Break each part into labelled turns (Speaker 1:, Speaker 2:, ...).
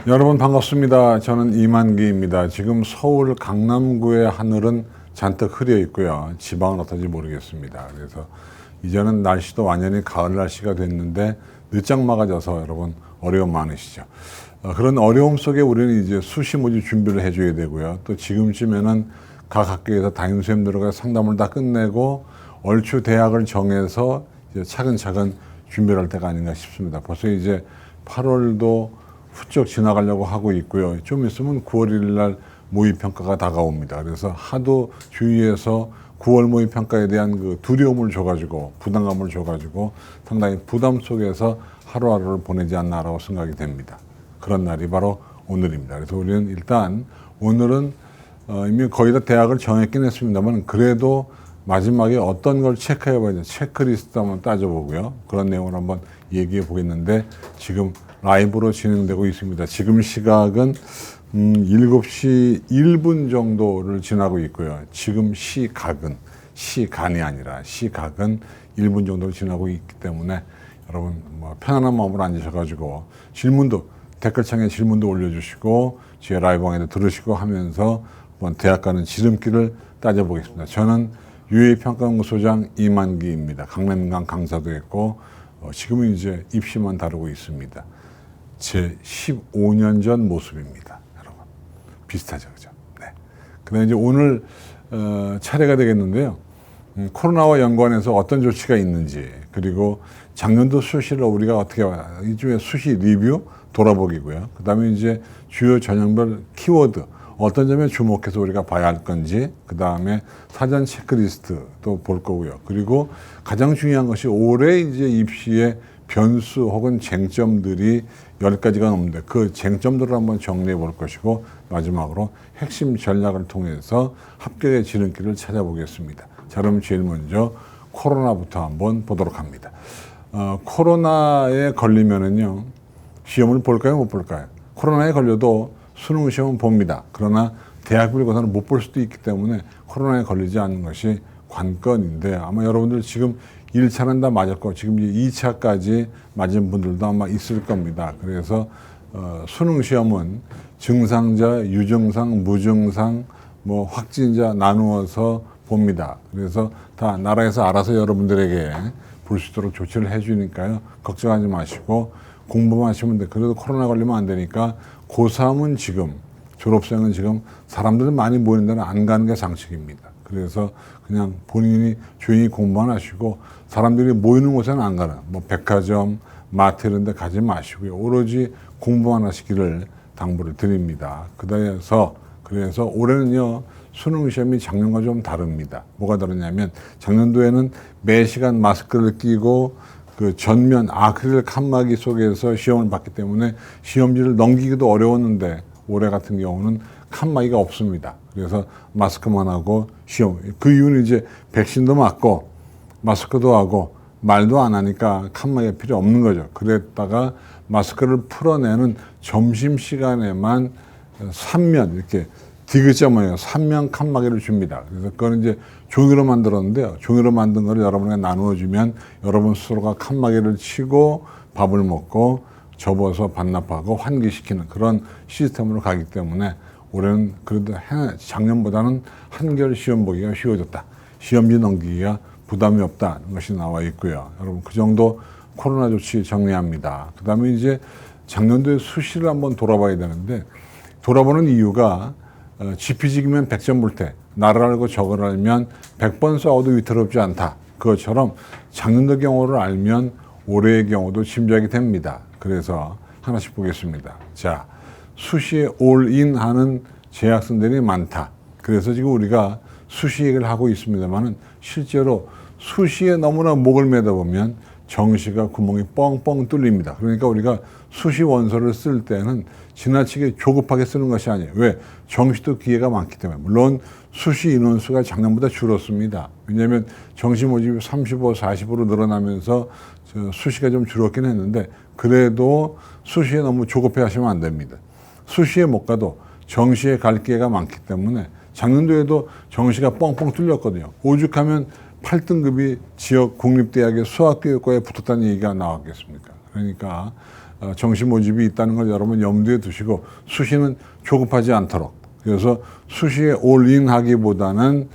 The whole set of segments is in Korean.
Speaker 1: 여러분 반갑습니다. 저는 이만기입니다. 지금 서울 강남구의 하늘은 잔뜩 흐려 있고요. 지방은 어떤지 모르겠습니다. 그래서 이제는 날씨도 완전히 가을 날씨가 됐는데 늦장 막아져서 여러분 어려움 많으시죠. 그런 어려움 속에 우리는 이제 수시 모집 준비를 해줘야 되고요. 또 지금쯤에는 각 학교에서 담임선생님들과 상담을 다 끝내고 얼추 대학을 정해서 이제 차근차근 준비를 할 때가 아닌가 싶습니다. 벌써 이제 8월도 훌쩍 지나가려고 하고 있고요. 좀 있으면 9월 1일 날 모의평가가 다가옵니다. 그래서 하도 주위에서 9월 모의평가에 대한 그 두려움을 줘가지고 부담감을 줘가지고 상당히 부담 속에서 하루하루를 보내지 않나라고 생각이 됩니다. 그런 날이 바로 오늘입니다. 그래서 우리는 일단 오늘은 이미 거의 다 대학을 정했긴 했습니다만 그래도 마지막에 어떤 걸 체크해 봐야 돼. 체크리스트 한번 따져보고요. 그런 내용을 한번 얘기해 보겠는데 지금 라이브로 진행되고 있습니다. 지금 시각은 7시 1분 정도를 지나고 있고요. 지금 시간이 아니라 시각은 1분 정도를 지나고 있기 때문에 여러분 편안한 마음으로 앉으셔가지고 댓글창에 질문도 올려주시고 제 라이브 방에도 들으시고 하면서 한번 대학 가는 지름길을 따져보겠습니다. 저는 유해평가연구소장 이만기입니다. 강남강 강사도 했고 지금은 이제 입시만 다루고 있습니다. 제 15년 전 모습입니다. 여러분 비슷하죠, 그죠? 네. 그다음 이제 오늘 차례가 되겠는데요. 코로나와 연관해서 어떤 조치가 있는지 그리고 작년도 수시를 우리가 어떻게 이중에 수시 리뷰 돌아보기고요. 그다음에 이제 주요 전형별 키워드 어떤 점에 주목해서 우리가 봐야 할 건지 그다음에 사전 체크리스트도 볼 거고요. 그리고 가장 중요한 것이 올해 이제 입시의 변수 혹은 쟁점들이 10가지가 넘는데 그 쟁점들을 한번 정리해 볼 것이고 마지막으로 핵심 전략을 통해서 합격의 지름길을 찾아보겠습니다. 자, 그럼 제일 먼저 코로나부터 한번 보도록 합니다. 코로나에 걸리면은요, 시험을 볼까요, 못 볼까요? 코로나에 걸려도 수능 시험은 봅니다. 그러나 대학별고사는 못 볼 수도 있기 때문에 코로나에 걸리지 않는 것이 관건인데 아마 여러분들 지금 1차는 다 맞았고 지금 이제 2차까지 맞은 분들도 아마 있을 겁니다. 그래서 수능 시험은 증상자, 유증상, 무증상, 확진자 나누어서 봅니다. 그래서 다 나라에서 알아서 여러분들에게 볼 수 있도록 조치를 해주니까요. 걱정하지 마시고 공부만 하시면 돼. 그래도 코로나 걸리면 안 되니까 고3은 지금 졸업생은 지금 사람들이 많이 모이는 데는 안 가는 게 상식입니다. 그래서 그냥 본인이 조용히 공부만 하시고 사람들이 모이는 곳에는 안 가는 백화점, 마트 이런 데 가지 마시고요. 오로지 공부만 하시기를 당부를 드립니다. 그래서 올해는요. 수능 시험이 작년과 좀 다릅니다. 뭐가 다르냐면 작년도에는 매 시간 마스크를 끼고 그 전면 아크릴 칸막이 속에서 시험을 봤기 때문에 시험지를 넘기기도 어려웠는데 올해 같은 경우는 칸막이가 없습니다. 그래서 마스크만 하고 시험. 그 이유는 이제 백신도 맞고 마스크도 하고 말도 안 하니까 칸막이가 필요 없는 거죠. 그랬다가 마스크를 풀어내는 점심시간에만 3면 이렇게 디귿자 모양 3면 칸막이를 줍니다. 그래서 그거는 이제 종이로 만들었는데요. 종이로 만든 거를 여러분에게 나누어주면 여러분 스스로가 칸막이를 치고 밥을 먹고 접어서 반납하고 환기시키는 그런 시스템으로 가기 때문에 올해는 그래도 작년보다는 한결 시험 보기가 쉬워졌다. 시험지 넘기기가 부담이 없다는 것이 나와 있고요. 여러분 그 정도 코로나 조치 정리합니다. 그 다음에 이제 작년도에 수시를 한번 돌아봐야 되는데 돌아보는 이유가 지피지기면 100점 볼 때 나를 알고 적을 알면 100번 싸워도 위태롭지 않다. 그것처럼 작년도 경우를 알면 올해의 경우도 짐작이 됩니다. 그래서 하나씩 보겠습니다. 자, 수시에 올인하는 재학생들이 많다. 그래서 지금 우리가 수시 얘기를 하고 있습니다만은 실제로 수시에 너무나 목을 매다 보면 정시가 구멍이 뻥뻥 뚫립니다. 그러니까 우리가 수시 원서를 쓸 때는 지나치게 조급하게 쓰는 것이 아니에요. 왜? 정시도 기회가 많기 때문에. 물론 수시 인원수가 작년보다 줄었습니다. 왜냐하면 정시 모집이 35, 40으로 늘어나면서 수시가 좀 줄었긴 했는데 그래도 수시에 너무 조급해 하시면 안 됩니다. 수시에 못 가도 정시에 갈 기회가 많기 때문에 작년도에도 정시가 뻥뻥 뚫렸거든요. 오죽하면 8등급이 지역 국립대학의 수학교육과에 붙었다는 얘기가 나왔겠습니까? 그러니까 정시 모집이 있다는 걸 여러분 염두에 두시고 수시는 조급하지 않도록, 그래서 수시에 올인하기보다는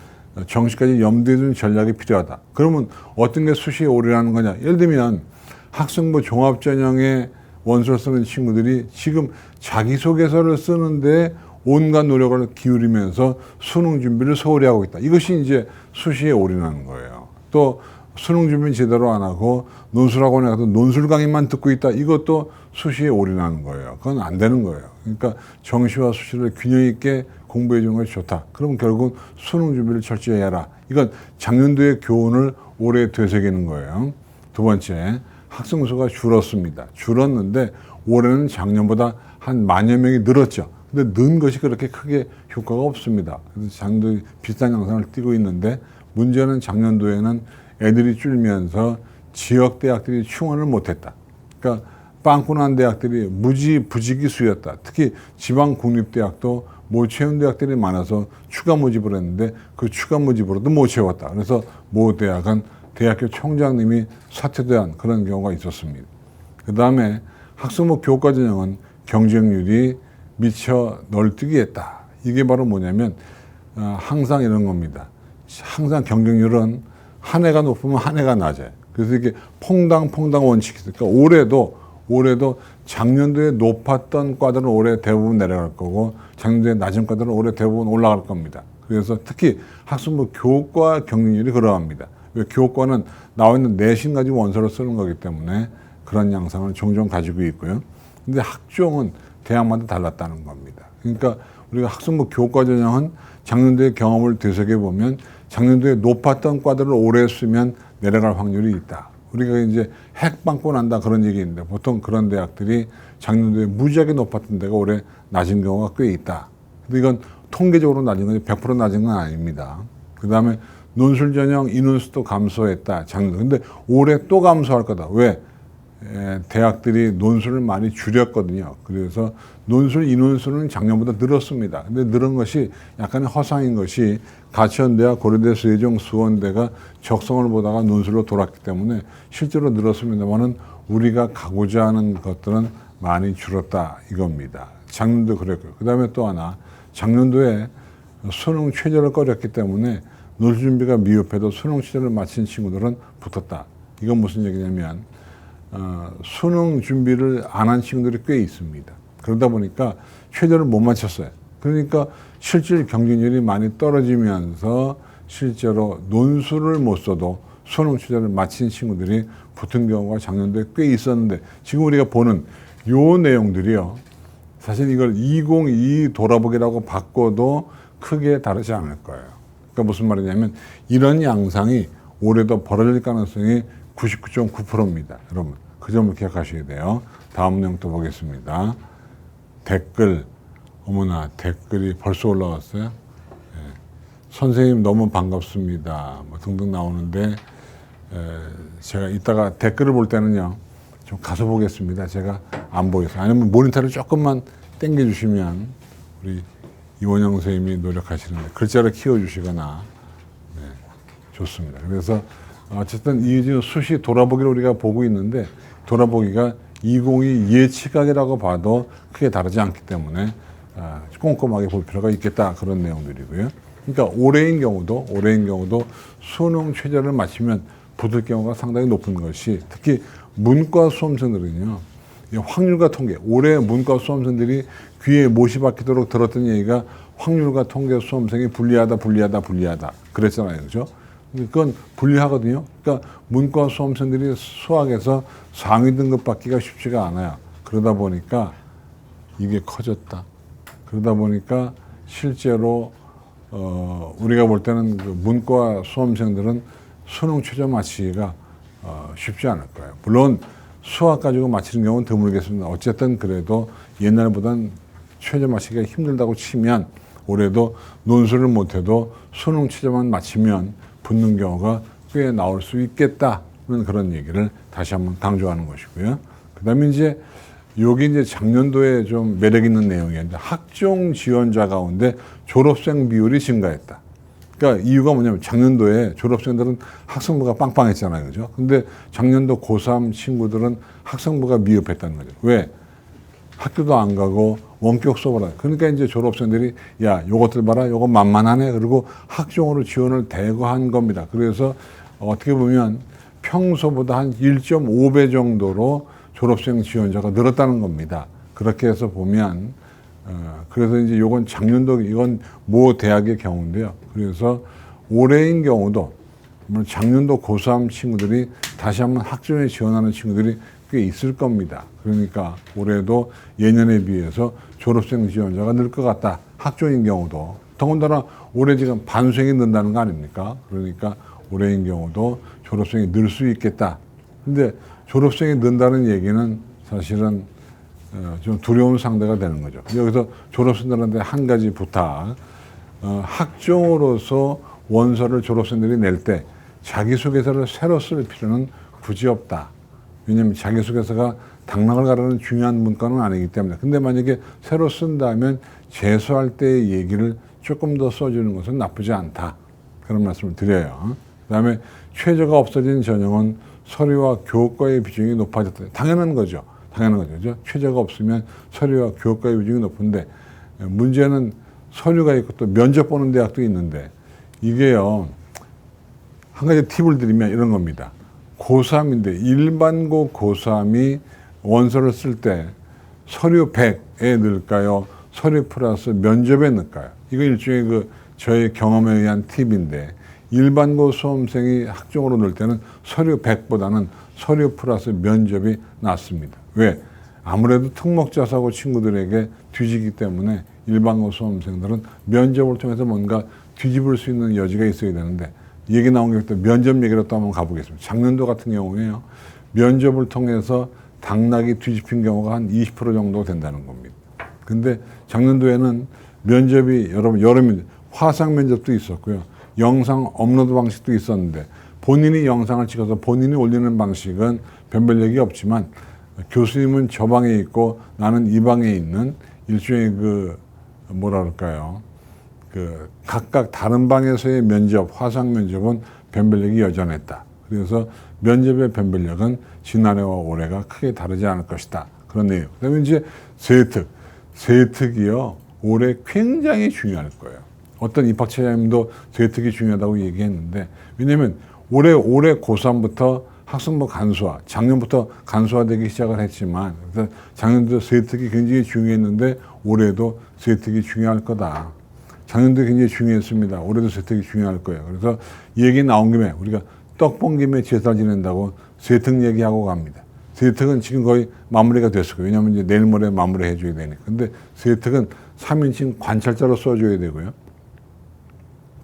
Speaker 1: 정시까지 염두에 두는 전략이 필요하다. 그러면 어떤 게 수시에 올인하는 거냐? 예를 들면 학생부 종합전형에 원서를 쓰는 친구들이 지금 자기소개서를 쓰는데 온갖 노력을 기울이면서 수능 준비를 소홀히 하고 있다. 이것이 이제 수시에 올인하는 거예요. 또 수능 준비는 제대로 안 하고 논술학원에 가서 논술 강의만 듣고 있다. 이것도 수시에 올인하는 거예요. 그건 안 되는 거예요. 그러니까 정시와 수시를 균형 있게 공부해 주는 것이 좋다. 그럼 결국 수능 준비를 철저히 해라. 이건 작년도의 교훈을 올해 되새기는 거예요. 두 번째, 학생 수가 줄었습니다. 줄었는데 올해는 작년보다 한 10,000여 명이 늘었죠. 근데 는 것이 그렇게 크게 효과가 없습니다. 그래서 작년도 비슷한 양상을 띠고 있는데 문제는 작년도에는 애들이 줄면서 지역 대학들이 충원을 못했다. 그러니까 빵꾸난 대학들이 무지 부지기수였다. 특히 지방 국립대학도 못 채운 대학들이 많아서 추가 모집을 했는데 그 추가 모집으로도 못 채웠다. 그래서 모 대학은 대학교 총장님이 사퇴한 그런 경우가 있었습니다. 그 다음에 학생부 교과전형은 경쟁률이 미처 널뛰기 했다. 이게 바로 뭐냐면 항상 이런 겁니다. 항상 경쟁률은 한 해가 높으면 한 해가 낮아요. 그래서 이게 퐁당 원칙이 있어요. 그러니까 올해도 작년도에 높았던 과들은 올해 대부분 내려갈 거고 작년도에 낮은 과들은 올해 대부분 올라갈 겁니다. 그래서 특히 학생부 교과 경쟁률이 그러합니다. 왜? 교과는 나와 있는 내신 가지고 원서를 쓰는 거기 때문에 그런 양상을 종종 가지고 있고요. 근데 학종은 대학마다 달랐다는 겁니다. 그러니까 우리가 학생부 교과 전형은 작년도의 경험을 되새겨 보면 작년도에 높았던 과들을 올해 쓰면 내려갈 확률이 있다. 우리가 이제 핵빵꾸 난다 그런 얘기 있는데 보통 그런 대학들이 작년도에 무지하게 높았던 데가 올해 낮은 경우가 꽤 있다. 근데 이건 통계적으로 낮은 건 100% 낮은 건 아닙니다. 그 다음에 논술 전형 인원수도 감소했다. 작년. 근데 올해 또 감소할 거다. 왜? 대학들이 논술을 많이 줄였거든요. 그래서 논술 인원수는 작년보다 늘었습니다. 근데 늘은 것이 약간 허상인 것이 가천대와 고려대, 세종, 수원대가 적성을 보다가 논술로 돌았기 때문에 실제로 늘었습니다만은 우리가 가고자 하는 것들은 많이 줄었다 이겁니다. 작년도 그랬고요. 그 다음에 또 하나, 작년도에 수능 최저를 꺼렸기 때문에 논술 준비가 미흡해도 수능 최저를 마친 친구들은 붙었다. 이건 무슨 얘기냐면 수능 준비를 안 한 친구들이 꽤 있습니다. 그러다 보니까 최저를 못 맞췄어요. 그러니까 실질 경쟁률이 많이 떨어지면서 실제로 논술을 못 써도 수능 최저를 마친 친구들이 붙은 경우가 작년도에 꽤 있었는데 지금 우리가 보는 요 내용들이요. 사실 이걸 2022 돌아보기라고 바꿔도 크게 다르지 않을 거예요. 그러니까 무슨 말이냐면 이런 양상이 올해도 벌어질 가능성이 99.9%입니다. 여러분, 그 점을 기억하셔야 돼요. 다음 내용 또 보겠습니다. 댓글, 어머나 댓글이 벌써 올라왔어요. 예. 선생님 너무 반갑습니다. 뭐 등등 나오는데 제가 이따가 댓글을 볼 때는요. 좀 가서 보겠습니다. 제가 안 보여서. 아니면 모니터를 조금만 당겨주시면 우리 이원영 선생님이 노력하시는데 글자를 키워주시거나 네, 좋습니다. 그래서 어쨌든 이 수시 돌아보기를 우리가 보고 있는데 돌아보기가 2022 예측학이라고 봐도 크게 다르지 않기 때문에 꼼꼼하게 볼 필요가 있겠다 그런 내용들이고요. 그러니까 올해인 경우도 수능 최저를 마치면 붙을 경우가 상당히 높은 것이 특히 문과 수험생들은요. 확률과 통계, 올해 문과 수험생들이 귀에 못이 박히도록 들었던 얘기가 확률과 통계 수험생이 불리하다 그랬잖아요. 그죠? 그건 불리하거든요. 그러니까 문과 수험생들이 수학에서 상위 등급 받기가 쉽지가 않아요. 그러다 보니까 이게 커졌다. 그러다 보니까 실제로 우리가 볼 때는 그 문과 수험생들은 수능 최저 마치기가 쉽지 않을 거예요. 물론 수학 가지고 마치는 경우는 드물겠습니다. 어쨌든 그래도 옛날보단 최저 마치기가 힘들다고 치면 올해도 논술을 못해도 수능 최저만 마치면 붙는 경우가 꽤 나올 수 있겠다는 그런 얘기를 다시 한번 강조하는 것이고요. 그 다음에 이제 여기 이제 작년도에 좀 매력 있는 내용이었는데 학종 지원자 가운데 졸업생 비율이 증가했다. 그러니까 이유가 뭐냐면 작년도에 졸업생들은 학생부가 빵빵했잖아요. 그죠? 근데 작년도 고3 친구들은 학생부가 미흡했다는 거죠. 왜? 학교도 안 가고 원격 수업을 하고. 그러니까 이제 졸업생들이 야, 요것들 봐라. 요거 만만하네. 그리고 학종으로 지원을 대거한 겁니다. 그래서 어떻게 보면 평소보다 한 1.5배 정도로 졸업생 지원자가 늘었다는 겁니다. 그렇게 해서 보면 그래서 이제 요건 작년도 이건 모 대학의 경우인데요. 그래서 올해인 경우도 작년도 고3 친구들이 다시 한번 학종에 지원하는 친구들이 꽤 있을 겁니다. 그러니까 올해도 예년에 비해서 졸업생 지원자가 늘 것 같다. 학종인 경우도. 더군다나 올해 지금 반수생이 는다는 거 아닙니까? 그러니까 올해인 경우도 졸업생이 늘 수 있겠다. 근데 졸업생이 는다는 얘기는 사실은 좀 두려운 상대가 되는 거죠. 여기서 졸업생들한테 한 가지 부탁. 학종으로서 원서를 졸업생들이 낼 때 자기소개서를 새로 쓸 필요는 굳이 없다. 왜냐하면 자기소개서가 당락을 가르는 중요한 문건은 아니기 때문에. 근데 만약에 새로 쓴다면 재수할 때의 얘기를 조금 더 써주는 것은 나쁘지 않다. 그런 말씀을 드려요. 그 다음에 최저가 없어진 전형은 서류와 교과의 비중이 높아졌다. 당연한 거죠. 당연한 거죠. 그죠? 최저가 없으면 서류와 교과의 비중이 높은데 문제는 서류가 있고 또 면접 보는 대학도 있는데 이게요. 한 가지 팁을 드리면 이런 겁니다. 고3인데 일반고 고3이 원서를 쓸 때 서류 100에 넣을까요? 서류 플러스 면접에 넣을까요? 이거 일종의 저의 경험에 의한 팁인데 일반고 수험생이 학종으로 넣을 때는 서류 100보다는 서류 플러스 면접이 낫습니다. 왜? 아무래도 특목자사고 친구들에게 뒤지기 때문에 일반고 수험생들은 면접을 통해서 뭔가 뒤집을 수 있는 여지가 있어야 되는데 얘기 나온 게 또 면접 얘기로 또 한번 가보겠습니다. 작년도 같은 경우에요. 면접을 통해서 당락이 뒤집힌 경우가 한 20% 정도 된다는 겁니다. 근데 작년도에는 면접이 여러 화상 면접도 있었고요. 영상 업로드 방식도 있었는데 본인이 영상을 찍어서 본인이 올리는 방식은 변별력이 없지만 교수님은 저 방에 있고 나는 이 방에 있는 일종의 뭐라 그럴까요? 각각 다른 방에서의 면접, 화상 면접은 변별력이 여전했다. 그래서 면접의 변별력은 지난해와 올해가 크게 다르지 않을 것이다. 그런 내용. 그 다음에 이제 세특이요. 올해 굉장히 중요할 거예요. 어떤 입학처장님도 세특이 중요하다고 얘기했는데, 왜냐면 올해 고3부터 학생부 간소화, 작년부터 간소화되기 시작을 했지만, 그래서 작년도 세특이 굉장히 중요했는데, 올해도 세특이 중요할 거다. 작년도 굉장히 중요했습니다. 올해도 세특이 중요할 거예요. 그래서 얘기 나온 김에 우리가 떡 본 김에 제사 지낸다고 세특 얘기하고 갑니다. 세특은 지금 거의 마무리가 됐을 거예요. 왜냐하면 이제 내일 모레 마무리 해줘야 되니까. 근데 세특은 3인칭 관찰자로 써줘야 되고요.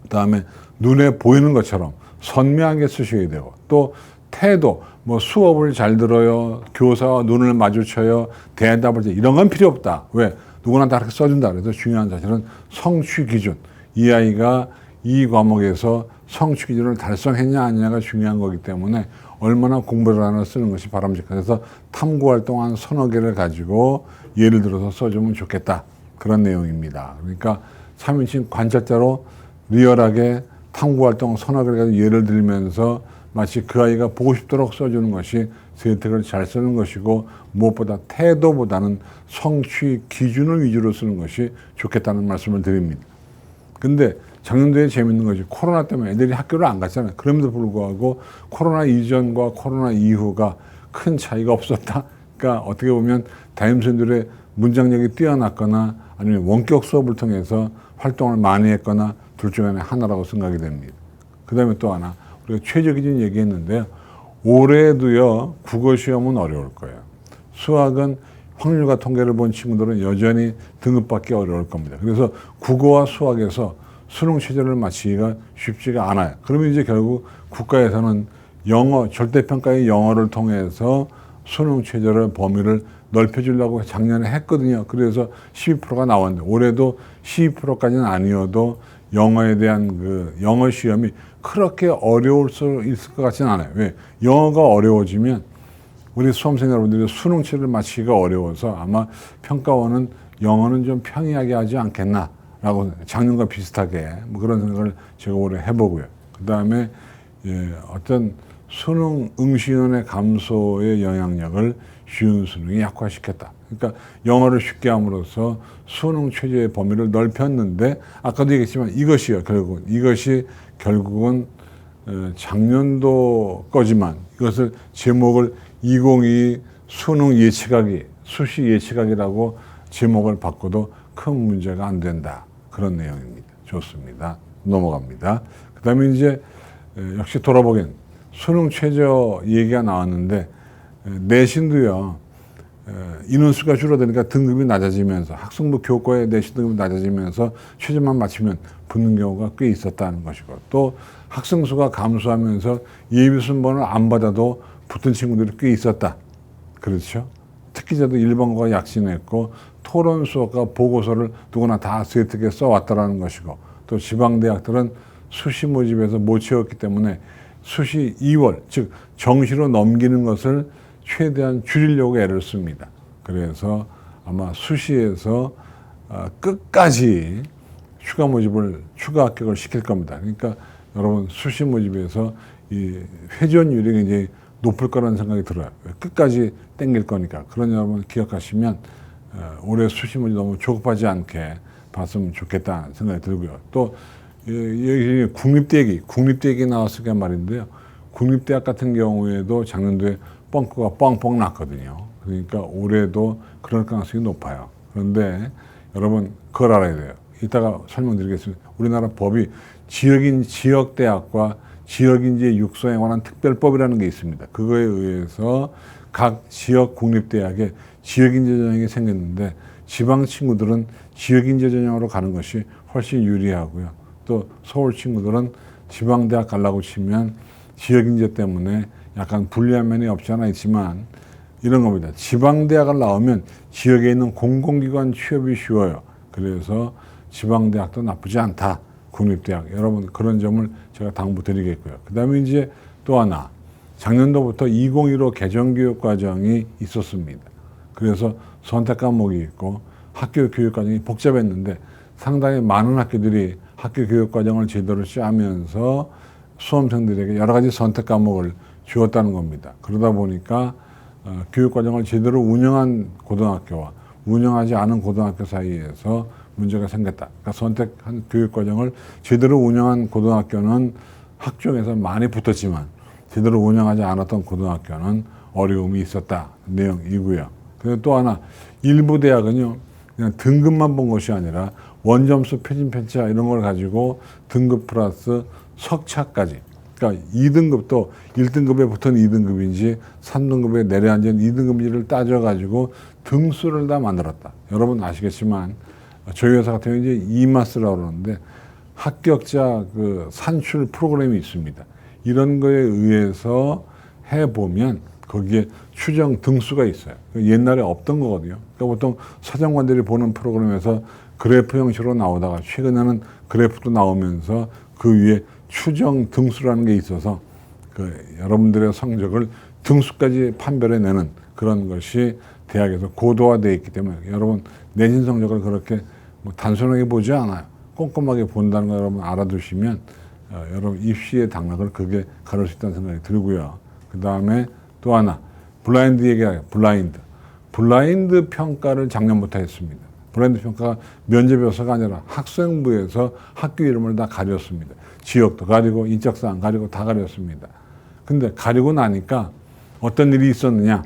Speaker 1: 그 다음에 눈에 보이는 것처럼 선명하게 쓰셔야 되고, 또 태도, 수업을 잘 들어요, 교사와 눈을 마주쳐요, 대답을 해, 이런 건 필요 없다. 왜? 누구나 다 그렇게 써준다. 그래서 중요한 사실은 성취 기준. 이 아이가 이 과목에서 성취 기준을 달성했냐 아니냐가 중요한 거기 때문에 얼마나 공부를 하나 쓰는 것이 바람직하다. 그래서 탐구활동 한 서너 개를 가지고 예를 들어서 써주면 좋겠다. 그런 내용입니다. 그러니까 3인칭 관찰자로 리얼하게 탐구활동 서너 개를 가지고 예를 들면서 마치 그 아이가 보고 싶도록 써주는 것이 세특을 잘 쓰는 것이고, 무엇보다 태도보다는 성취 기준을 위주로 쓰는 것이 좋겠다는 말씀을 드립니다. 근데 작년도에 재밌는 것이 코로나 때문에 애들이 학교를 안 갔잖아요. 그럼에도 불구하고 코로나 이전과 코로나 이후가 큰 차이가 없었다. 그러니까 어떻게 보면 담임선생들의 문장력이 뛰어났거나 아니면 원격 수업을 통해서 활동을 많이 했거나 둘 중에 하나라고 생각이 됩니다. 그 다음에 또 하나, 우리가 최저 기준 얘기했는데요. 올해도요, 국어 시험은 어려울 거예요. 수학은 확률과 통계를 본 친구들은 여전히 등급받기 어려울 겁니다. 그래서 국어와 수학에서 수능 최저를 맞추기가 쉽지가 않아요. 그러면 이제 결국 국가에서는 절대평가의 영어를 통해서 수능 최저를 범위를 넓혀주려고 작년에 했거든요. 그래서 12%가 나왔는데 올해도 12%까지는 아니어도 영어에 대한 영어 시험이 그렇게 어려울 수 있을 것 같지는 않아요. 왜? 영어가 어려워지면 우리 수험생 여러분들이 수능 최저를 맞추기가 어려워서 아마 평가원은 영어는 좀 평이하게 하지 않겠나. 라고 작년과 비슷하게 뭐 그런 생각을 제가 올해 해보고요. 그 다음에 어떤 수능 응시위원회 감소의 영향력을 쉬운 수능이 약화시켰다. 그러니까 영어를 쉽게 함으로써 수능 최저의 범위를 넓혔는데 아까도 얘기했지만 이것이 결국은 작년도 거지만 이것을 제목을 2022 수능 예측하기, 수시 예측하기라고 제목을 바꿔도 큰 문제가 안 된다. 그런 내용입니다. 좋습니다. 넘어갑니다. 그 다음에 이제 역시 돌아보긴 수능 최저 얘기가 나왔는데 내신도요. 인원수가 줄어드니까 등급이 낮아지면서 학생부 교과의 내신 등급이 낮아지면서 최저만 맞추면 붙는 경우가 꽤 있었다는 것이고 또 학생수가 감소하면서 예비순번을 안 받아도 붙은 친구들이 꽤 있었다. 그렇죠? 특기자도 일반고가 약진했고 토론 수업과 보고서를 누구나 다 세트게 써왔다라는 것이고 또 지방대학들은 수시 모집에서 못 채웠기 때문에 수시 2월 즉 정시로 넘기는 것을 최대한 줄이려고 애를 씁니다. 그래서 아마 수시에서 끝까지 추가 모집을 추가 합격을 시킬 겁니다. 그러니까 여러분 수시 모집에서 이 회전율이 굉장히 높을 거라는 생각이 들어요. 끝까지 땡길 거니까. 그런 여러분 기억하시면 올해 수시 모집 너무 조급하지 않게 봤으면 좋겠다는 생각이 들고요. 또 여기 국립대 얘기 나왔으니까 말인데요. 국립대학 같은 경우에도 작년도에 뻥커가 뻥뻥 났거든요. 그러니까 올해도 그럴 가능성이 높아요. 그런데 여러분 그걸 알아야 돼요. 이따가 설명드리겠습니다. 우리나라 법이 지역대학과 지역인재 육성에 관한 특별법이라는 게 있습니다. 그거에 의해서 각 지역 국립대학에 지역인재 전형이 생겼는데 지방 친구들은 지역인재 전형으로 가는 것이 훨씬 유리하고요. 또 서울 친구들은 지방대학 가려고 치면 지역인재 때문에 약간 불리한 면이 없지 않아 있지만 이런 겁니다. 지방대학을 나오면 지역에 있는 공공기관 취업이 쉬워요. 그래서 지방대학도 나쁘지 않다. 국립대학. 여러분 그런 점을 제가 당부드리겠고요. 그 다음에 이제 또 하나. 작년도부터 2015 개정교육과정이 있었습니다. 그래서 선택 과목이 있고 학교 교육과정이 복잡했는데 상당히 많은 학교들이 학교 교육과정을 제대로 짜면서 수험생들에게 여러 가지 선택 과목을 주었다는 겁니다. 그러다 보니까 교육과정을 제대로 운영한 고등학교와 운영하지 않은 고등학교 사이에서 문제가 생겼다. 그러니까 선택한 교육과정을 제대로 운영한 고등학교는 학종에서 많이 붙었지만 제대로 운영하지 않았던 고등학교는 어려움이 있었다. 내용이고요. 그리고 또 하나 일부 대학은요. 그냥 등급만 본 것이 아니라 원점수, 표준 편차 이런 걸 가지고 등급 플러스 석차까지 그러니까 2등급도 1등급에 붙은 2등급인지 3등급에 내려앉은 2등급인지를 따져가지고 등수를 다 만들었다. 여러분 아시겠지만 저희 회사 같은 경우는 이제 이마스라고 그러는데 합격자 그 산출 프로그램이 있습니다. 이런 거에 의해서 해보면 거기에 추정 등수가 있어요. 옛날에 없던 거거든요. 그러니까 보통 사정관들이 보는 프로그램에서 그래프 형식으로 나오다가 최근에는 그래프도 나오면서 그 위에 추정 등수라는 게 있어서 그 여러분들의 성적을 등수까지 판별해내는 그런 것이 대학에서 고도화되어 있기 때문에 여러분 내신 성적을 그렇게 뭐 단순하게 보지 않아요. 꼼꼼하게 본다는 거 여러분 알아두시면 여러분 입시의 당락을 그게 가를 수 있다는 생각이 들고요. 그 다음에 또 하나 블라인드 얘기해요. 블라인드 평가를 작년부터 했습니다. 블라인드 평가가 면접에서가 아니라 학생부에서 학교 이름을 다 가렸습니다. 지역도 가리고 인적사항 가리고 다 가렸습니다. 근데 가리고 나니까 어떤 일이 있었느냐.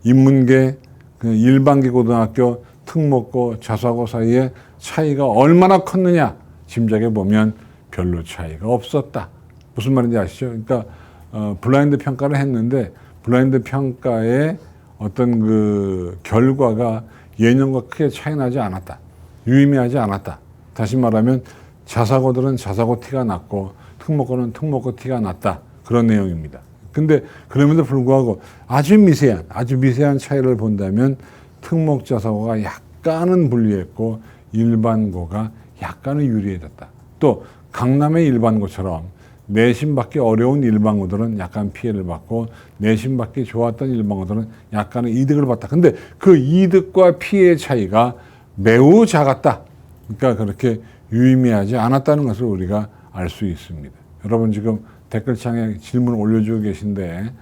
Speaker 1: 인문계, 일반계 고등학교, 특목고, 자사고 사이에 차이가 얼마나 컸느냐. 짐작해 보면 별로 차이가 없었다. 무슨 말인지 아시죠? 그러니까 블라인드 평가를 했는데 블라인드 평가의 어떤 그 결과가 예년과 크게 차이 나지 않았다. 유의미하지 않았다. 다시 말하면 자사고들은 자사고 티가 났고 특목고는 특목고 티가 났다. 그런 내용입니다. 근데 그럼에도 불구하고 아주 미세한 차이를 본다면 특목 자사고가 약간은 불리했고 일반고가 약간은 유리해졌다. 또 강남의 일반고처럼 내신 받기 어려운 일반고들은 약간 피해를 받고 내신 받기 좋았던 일반고들은 약간의 이득을 봤다. 근데 그 이득과 피해의 차이가 매우 작았다. 그러니까 그렇게 유의미하지 않았다는 것을 우리가 알 수 있습니다. 여러분 지금 댓글창에 질문을 올려주고 계신데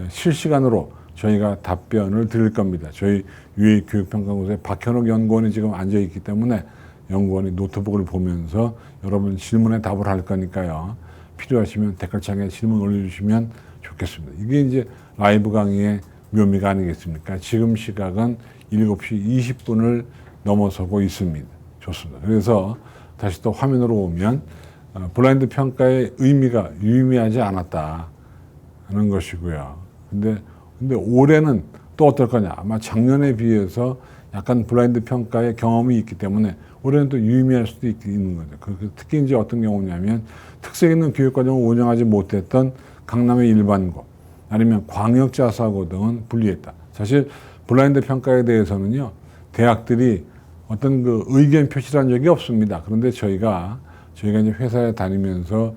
Speaker 1: 실시간으로 저희가 답변을 드릴 겁니다. 저희 유해교육평가원의 박현옥 연구원이 지금 앉아 있기 때문에 연구원이 노트북을 보면서 여러분 질문에 답을 할 거니까요. 필요하시면 댓글창에 질문 올려주시면 좋겠습니다. 이게 이제 라이브 강의의 묘미가 아니겠습니까? 지금 시각은 7시 20분을 넘어서고 있습니다. 좋습니다. 그래서 다시 또 화면으로 오면 블라인드 평가의 의미가 유의미하지 않았다는 것이고요. 근데 올해는 또 어떨 거냐? 아마 작년에 비해서 약간 블라인드 평가의 경험이 있기 때문에 올해는 또 유의미할 수도 있는 거죠. 특히 이제 어떤 경우냐면 특색 있는 교육과정을 운영하지 못했던 강남의 일반고 아니면 광역자사고 등은 분리했다. 사실 블라인드 평가에 대해서는요, 대학들이 어떤 그 의견 표시를 한 적이 없습니다. 그런데 저희가 이제 회사에 다니면서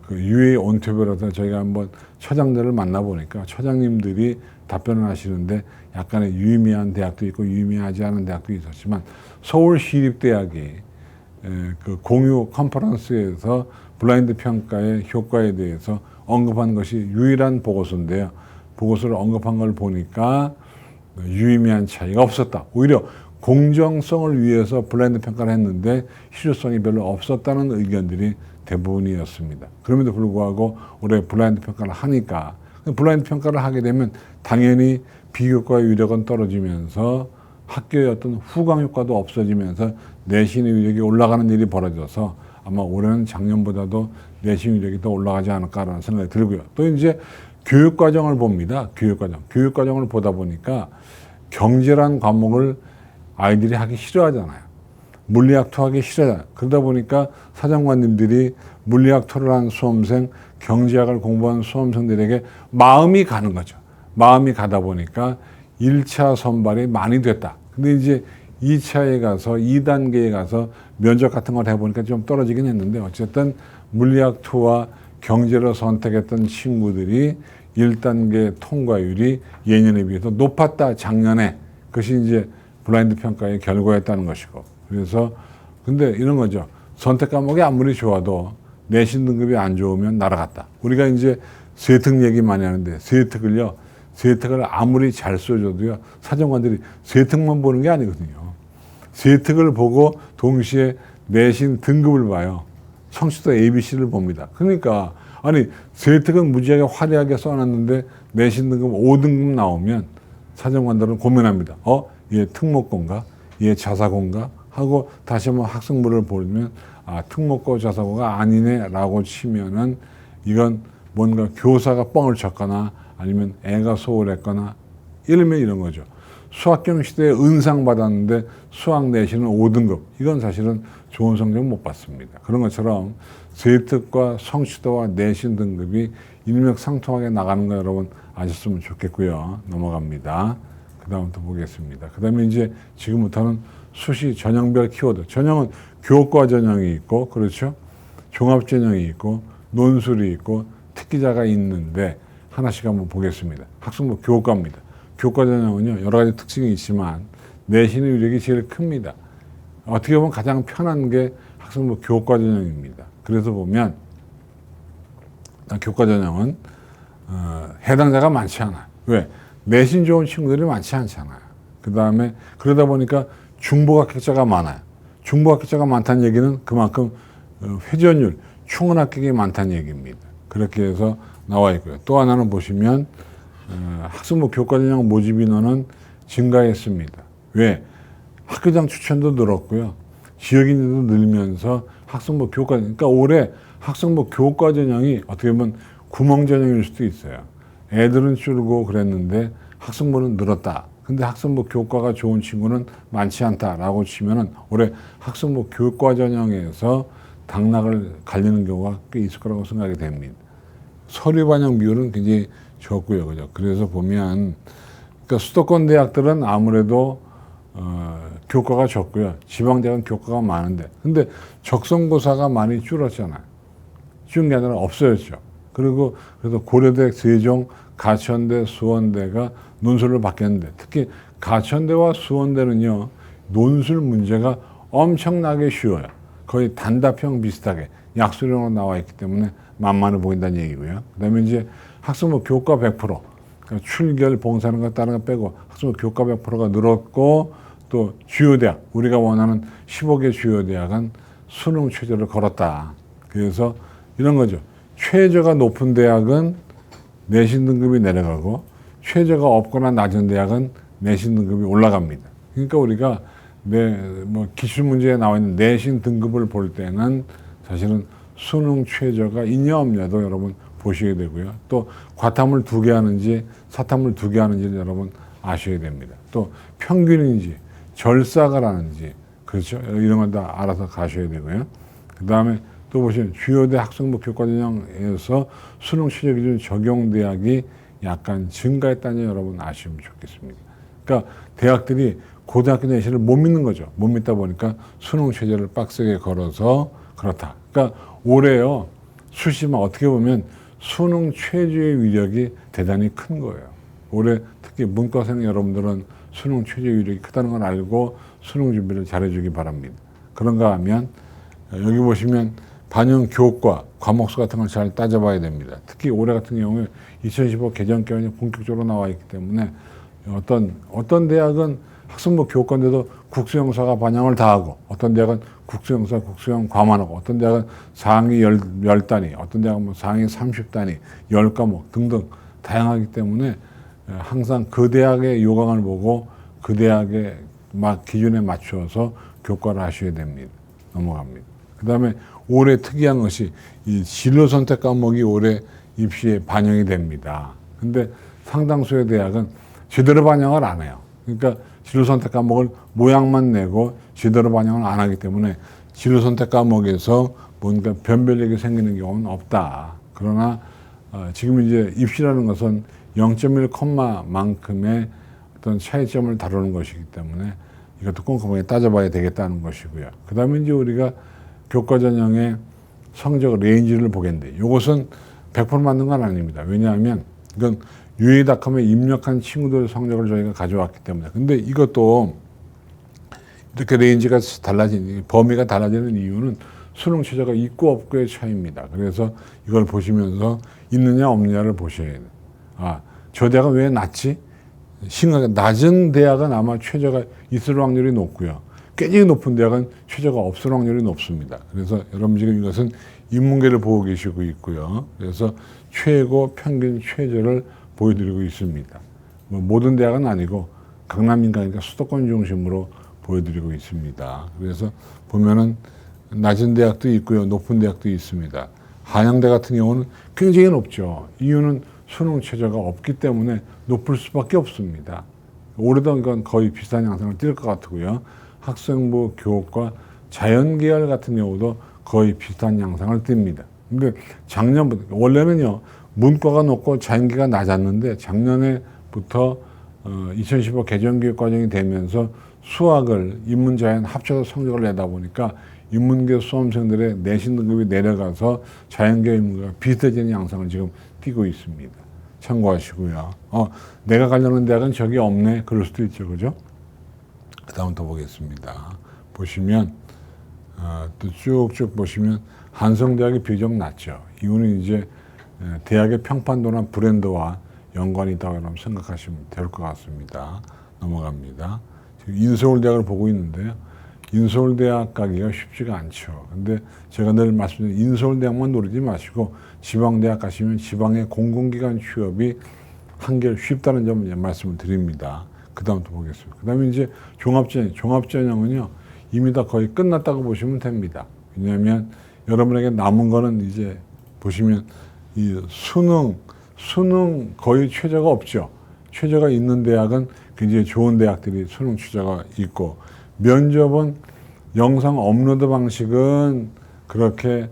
Speaker 1: 그 UA 온투표라서 저희가 한번 처장들을 만나보니까 처장님들이 답변을 하시는데 약간의 유의미한 대학도 있고 유의미하지 않은 대학도 있었지만 서울시립대학이 그 공유 컨퍼런스에서 블라인드 평가의 효과에 대해서 언급한 것이 유일한 보고서인데요. 보고서를 언급한 걸 보니까 유의미한 차이가 없었다. 오히려 공정성을 위해서 블라인드 평가를 했는데 실효성이 별로 없었다는 의견들이 대부분이었습니다. 그럼에도 불구하고 올해 블라인드 평가를 하니까 블라인드 평가를 하게 되면 당연히 비교과의 위력은 떨어지면서 학교의 어떤 후광 효과도 없어지면서 내신의 위력이 올라가는 일이 벌어져서 아마 올해는 작년보다도 내신 위력이 더 올라가지 않을까라는 생각이 들고요. 또 이제 교육과정을 봅니다. 교육과정을 보다 보니까 경제란 과목을 아이들이 하기 싫어하잖아요. 물리학토 하기 싫어하잖아요. 그러다 보니까 사정관님들이 물리학토를 한 수험생, 경제학을 공부한 수험생들에게 마음이 가는 거죠. 마음이 가다 보니까 1차 선발이 많이 됐다. 근데 이제 2차에 가서 2단계에 가서 면접 같은 걸 해보니까 좀 떨어지긴 했는데 어쨌든 물리학토와 경제를 선택했던 친구들이 1단계 통과율이 예년에 비해서 높았다, 작년에. 그것이 이제 블라인드 평가의 결과였다는 것이고. 그래서 근데 이런 거죠. 선택 과목이 아무리 좋아도 내신 등급이 안 좋으면 날아갔다. 우리가 이제 세특 얘기 많이 하는데 세특을 아무리 잘 써줘도요, 사정관들이 세특만 보는 게 아니거든요. 세특을 보고 동시에 내신 등급을 봐요. 성취도 ABC를 봅니다. 그러니까 아니 세특은 무지하게 화려하게 써놨는데 내신 등급 5등급 나오면 사정관들은 고민합니다. 얘 특목고인가? 얘 자사고인가? 하고 다시 한번 학생부를 보면 특목고 자사고가 아니네 라고 치면은 이건 뭔가 교사가 뻥을 쳤거나 아니면 애가 소홀했거나 이런 거죠. 수학경 시대에 은상 받았는데 수학 내신은 5등급. 이건 사실은 좋은 성적 못 받습니다. 그런 것처럼 세특과 성취도와 내신 등급이 일맥상통하게 나가는 거 여러분 아셨으면 좋겠고요. 넘어갑니다. 그 다음부터 보겠습니다. 그 다음에 이제 지금부터는 수시 전형별 키워드. 전형은 교과 전형이 있고, 그렇죠? 종합 전형이 있고, 논술이 있고, 특기자가 있는데 하나씩 한번 보겠습니다. 학생부 교과입니다. 교과 전형은요, 여러 가지 특징이 있지만 내신의 위력이 제일 큽니다. 어떻게 보면 가장 편한 게 학생부 교과 전형입니다. 그래서 보면 교과 전형은 해당자가 많지 않아요. 왜? 내신 좋은 친구들이 많지 않잖아요. 그 다음에 그러다 보니까 중복 합격자가 많아요. 중복 합격자가 많다는 얘기는 그만큼 회전율, 충원 합격이 많다는 얘기입니다. 그렇게 해서 나와 있고요. 또 하나는 보시면 학생부 교과 전형 모집 인원은 증가했습니다. 왜? 학교장 추천도 늘었고요. 지역 인구도 늘면서 학생부 교과, 그러니까 올해 학생부 교과 전형이 어떻게 보면 구멍 전형일 수도 있어요. 애들은 줄고 그랬는데 학생부는 늘었다. 근데 학생부 교과가 좋은 친구는 많지 않다라고 치면은 올해 학생부 교과 전형에서 당락을 갈리는 경우가 꽤 있을 거라고 생각이 됩니다. 서류 반영 비율은 굉장히 적고요. 그죠? 그래서 보면 그러니까 수도권 대학들은 아무래도 교과가 적고요. 지방대학은 교과가 많은데 근데 적성고사가 많이 줄었잖아요. 줄은 게 아니라 없어졌죠. 그리고 그래서 고려대, 세종, 가천대, 수원대가 논술을 받겠는데 특히 가천대와 수원대는요. 논술 문제가 엄청나게 쉬워요. 거의 단답형 비슷하게 약수령으로 나와 있기 때문에 만만해 보인다는 얘기고요. 그 다음에 이제 학생부 교과 100%, 그러니까 출결, 봉사하는 것 다른 거 빼고 학생부 교과 100%가 늘었고, 또 주요 대학, 우리가 원하는 15개 주요 대학은 수능 최저를 걸었다. 그래서 이런 거죠. 최저가 높은 대학은 내신 등급이 내려가고, 최저가 없거나 낮은 대학은 내신 등급이 올라갑니다. 그러니까 우리가 기출 문제에 나와 있는 내신 등급을 볼 때는 사실은 수능 최저가 있냐 없냐도 여러분 보셔야 되고요. 또 과탐을 2개 하는지 사탐을 2개 하는지를 여러분 아셔야 됩니다. 또 평균인지 절삭을 하는지, 그렇죠? 이런 걸 다 알아서 가셔야 되고요. 그 다음에 또 보시면 주요대 학생부 교과전형에서 수능 최저 기준 적용 대학이 약간 증가했다는 여러분 아시면 좋겠습니다. 그러니까 대학들이 고등학교 내신을 못 믿는 거죠. 못 믿다 보니까 수능 최저를 빡세게 걸어서 그렇다. 그러니까 올해요, 수시만 어떻게 보면 수능 최저의 위력이 대단히 큰 거예요. 올해 특히 문과생 여러분들은 수능 최저 위력이 크다는 걸 알고 수능 준비를 잘해주기 바랍니다. 그런가 하면 여기 보시면 반영 교과, 과목수 같은 걸 잘 따져봐야 됩니다. 특히 올해 같은 경우에 2015 개정 개원이 본격적으로 나와 있기 때문에 어떤 대학은 학생부 교과인데도 국수영사가 반영을 다 하고, 어떤 대학은 국수영사, 국수영 과만하고, 어떤 대학은 상위 10단위, 어떤 대학은 상위 30단위, 10과목 등등 다양하기 때문에 항상 그 대학의 요강을 보고 그 대학의 기준에 맞추어서 교과를 하셔야 됩니다. 넘어갑니다. 그 다음에 올해 특이한 것이 이 진로 선택 과목이 올해 입시에 반영이 됩니다. 근데 상당수의 대학은 제대로 반영을 안 해요. 그러니까 진로 선택 과목을 모양만 내고 제대로 반영을 안 하기 때문에 진로 선택 과목에서 뭔가 변별력이 생기는 경우는 없다. 그러나 지금 이제 입시라는 것은 0.1 콤마만큼의 어떤 차이점을 다루는 것이기 때문에 이것도 꼼꼼하게 따져봐야 되겠다는 것이고요. 그 다음에 이제 우리가 교과 전형의 성적 레인지를 보겠는데, 이것은 100% 맞는 건 아닙니다. 왜냐하면 이건 UA닷컴에 입력한 친구들 성적을 저희가 가져왔기 때문에. 근데 이것도 이렇게 레인지가 범위가 달라지는 이유는 수능 최저가 있고 없고의 차이입니다. 그래서 이걸 보시면서 있느냐 없느냐를 보셔야 돼요. 저 대학은 왜 낮지? 심각하게 낮은 대학은 아마 최저가 있을 확률이 높고요. 굉장히 높은 대학은 최저가 없을 확률이 높습니다. 그래서 여러분 지금 이것은 인문계를 보고 계시고 있고요. 그래서 최고, 평균, 최저를 보여드리고 있습니다. 모든 대학은 아니고 강남 인가니까 수도권 중심으로 보여드리고 있습니다. 그래서 보면은 낮은 대학도 있고요, 높은 대학도 있습니다. 한양대 같은 경우는 굉장히 높죠. 이유는 수능 최저가 없기 때문에 높을 수밖에 없습니다. 올해도 이건 거의 비슷한 양상을 띌 것 같고요. 학생부, 교과, 자연계열 같은 경우도 거의 비슷한 양상을 띱니다. 근데 작년부터, 원래는요, 문과가 높고 자연계가 낮았는데 작년에부터 2015 개정교육과정이 되면서 수학을 인문자연 합쳐서 성적을 내다 보니까 인문계 수험생들의 내신 등급이 내려가서 자연계 인문계가 비슷해지는 양상을 지금 띄고 있습니다. 참고하시고요. 내가 가려는 대학은 저기 없네. 그럴 수도 있죠. 그죠? 그 다음 더 보겠습니다. 보시면, 또 쭉쭉 보시면 한성대학이 비교적 낮죠. 이유는 이제 대학의 평판도나 브랜드와 연관이 있다고 생각하시면 될 것 같습니다. 넘어갑니다. 지금 인서울대학을 보고 있는데요. 인서울대학 가기가 쉽지가 않죠. 근데 제가 늘 말씀드린 인서울대학만 노리지 마시고 지방대학 가시면 지방의 공공기관 취업이 한결 쉽다는 점을 이제 말씀을 드립니다. 그 다음 또 보겠습니다. 그 다음에 이제 종합전형은요, 이미 다 거의 끝났다고 보시면 됩니다. 왜냐하면 여러분에게 남은 거는 이제 보시면 이 수능 거의 최저가 없죠. 최저가 있는 대학은 굉장히 좋은 대학들이 수능 최저가 있고, 면접은 영상 업로드 방식은 그렇게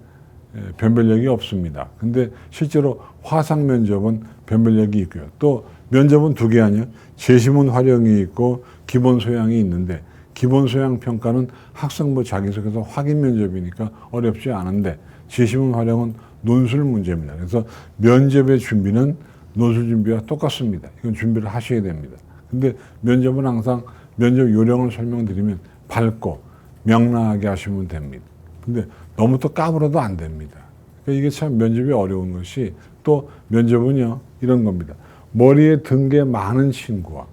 Speaker 1: 변별력이 없습니다. 근데 실제로 화상 면접은 변별력이 있고요. 또 면접은 2개 아니에요. 제시문 활용이 있고 기본 소양이 있는데, 기본 소양 평가는 학생부 자기소개서 확인 면접이니까 어렵지 않은데, 제시문 활용은 논술 문제입니다. 그래서 면접의 준비는 논술 준비와 똑같습니다. 이건 준비를 하셔야 됩니다. 근데 면접은 항상 면접 요령을 설명드리면 밝고 명랑하게 하시면 됩니다. 근데 너무 또 까불어도 안 됩니다. 그러니까 이게 참 면접이 어려운 것이 또 면접은요, 이런 겁니다. 머리에 든 게 많은 친구와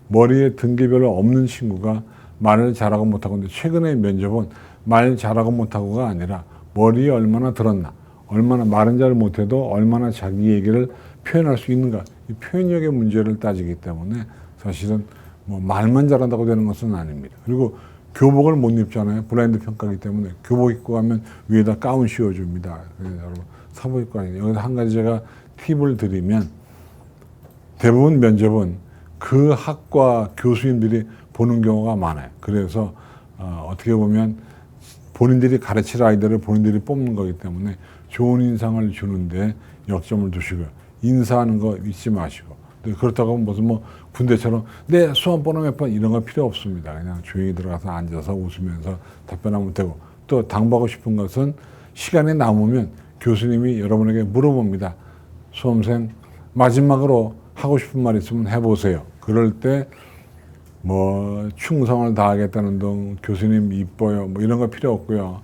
Speaker 1: 머리에 든 게 별로 없는 친구가 말을 잘하고 못하고, 근데 최근에 면접은 말 잘하고 못하고가 아니라 머리에 얼마나 들었나, 얼마나 말은 잘 못해도 얼마나 자기 얘기를 표현할 수 있는가, 이 표현력의 문제를 따지기 때문에 사실은 뭐 말만 잘한다고 되는 것은 아닙니다. 그리고 교복을 못 입잖아요. 블라인드 평가이기 때문에 교복 입고 가면 위에다 가운 씌워줍니다. 그래서 여러분 사복 입고 가요. 여기서 한 가지 제가 팁을 드리면, 대부분 면접은 그 학과 교수님들이 보는 경우가 많아요. 그래서 어떻게 보면 본인들이 가르칠 아이들을 본인들이 뽑는 거기 때문에 좋은 인상을 주는데 역점을 두시고요. 인사하는 거 잊지 마시고. 그렇다고 무슨 뭐 군대처럼 네 수험번호 몇 번 이런 거 필요 없습니다. 그냥 조용히 들어가서 앉아서 웃으면서 답변하면 되고, 또 당부하고 싶은 것은 시간이 남으면 교수님이 여러분에게 물어봅니다. 수험생 마지막으로 하고 싶은 말 있으면 해보세요. 그럴 때 뭐 충성을 다하겠다는 등 교수님 이뻐요 뭐 이런 거 필요 없고요.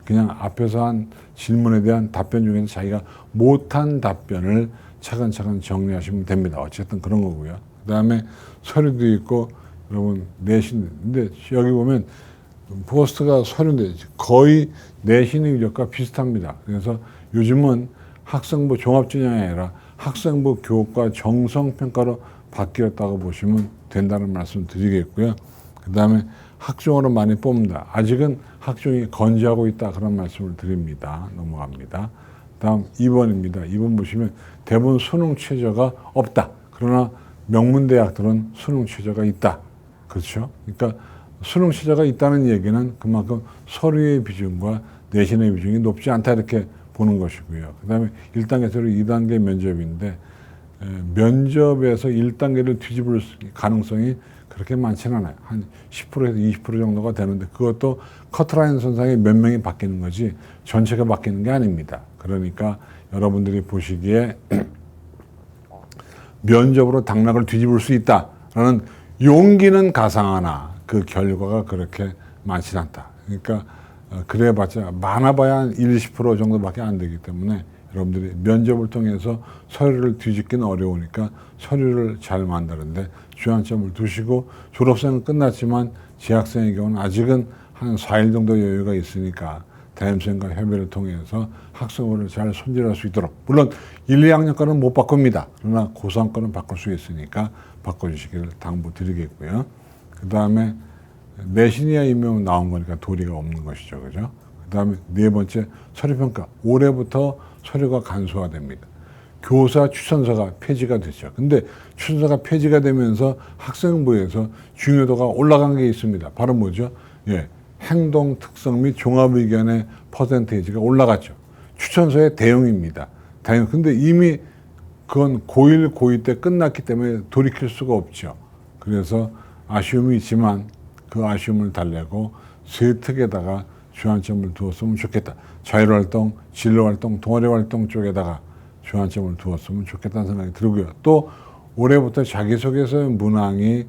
Speaker 1: 그냥 앞에서 한 질문에 대한 답변 중에서 자기가 못한 답변을 차근차근 정리하시면 됩니다. 어쨌든 그런 거고요. 그 다음에 서류도 있고, 여러분 내신, 근데 여기 보면 포스트가 서류인데 거의 내신 의력과 비슷합니다. 그래서 요즘은 학생부 종합전형이 아니라 학생부 교과 정성평가로 바뀌었다고 보시면 된다는 말씀 드리겠고요. 그 다음에 학종으로 많이 뽑는다. 아직은 학종이 건재하고 있다. 그런 말씀을 드립니다. 넘어갑니다. 다음 2번입니다. 2번 보시면 대부분 수능 최저가 없다. 그러나 명문대학들은 수능 최저가 있다. 그렇죠? 그러니까 수능 최저가 있다는 얘기는 그만큼 서류의 비중과 내신의 비중이 높지 않다 이렇게 보는 것이고요. 그 다음에 1단계에서 2단계 면접인데, 면접에서 1단계를 뒤집을 가능성이 그렇게 많지는 않아요. 한 10%에서 20% 정도가 되는데, 그것도 커트라인 선상에 몇 명이 바뀌는 거지 전체가 바뀌는 게 아닙니다. 그러니까 여러분들이 보시기에 면접으로 당락을 뒤집을 수 있다라는 용기는 가상하나 그 결과가 그렇게 많지 않다. 그러니까 그래봤자 많아봐야 한 20% 정도밖에 안 되기 때문에 여러분들이 면접을 통해서 서류를 뒤집기는 어려우니까 서류를 잘 만드는데 주안점을 두시고, 졸업생은 끝났지만 재학생의 경우는 아직은 한 4일 정도 여유가 있으니까 담임선생과 협의를 통해서 학생부를 잘 손질할 수 있도록, 물론 1, 2학년과는 못 바꿉니다. 그러나 고3과는 바꿀 수 있으니까 바꿔주시기를 당부드리겠고요. 그 다음에 내신 이하 임용 나온 거니까 도리가 없는 것이죠. 그죠? 그 다음에 네 번째, 서류평가. 올해부터 서류가 간소화됩니다. 교사 추천서가 폐지가 됐죠. 근데 추천서가 폐지가 되면서 학생부에서 중요도가 올라간 게 있습니다. 바로 뭐죠? 예, 행동 특성 및 종합 의견의 퍼센테이지가 올라갔죠. 추천서의 대용입니다. 근데 이미 그건 고1, 고2 때 끝났기 때문에 돌이킬 수가 없죠. 그래서 아쉬움이 있지만 그 아쉬움을 달래고 세특에다가 주안점을 두었으면 좋겠다. 자율활동, 진로활동, 동아리활동 쪽에다가 주안점을 두었으면 좋겠다는 생각이 들고요. 또 올해부터 자기소개서 문항이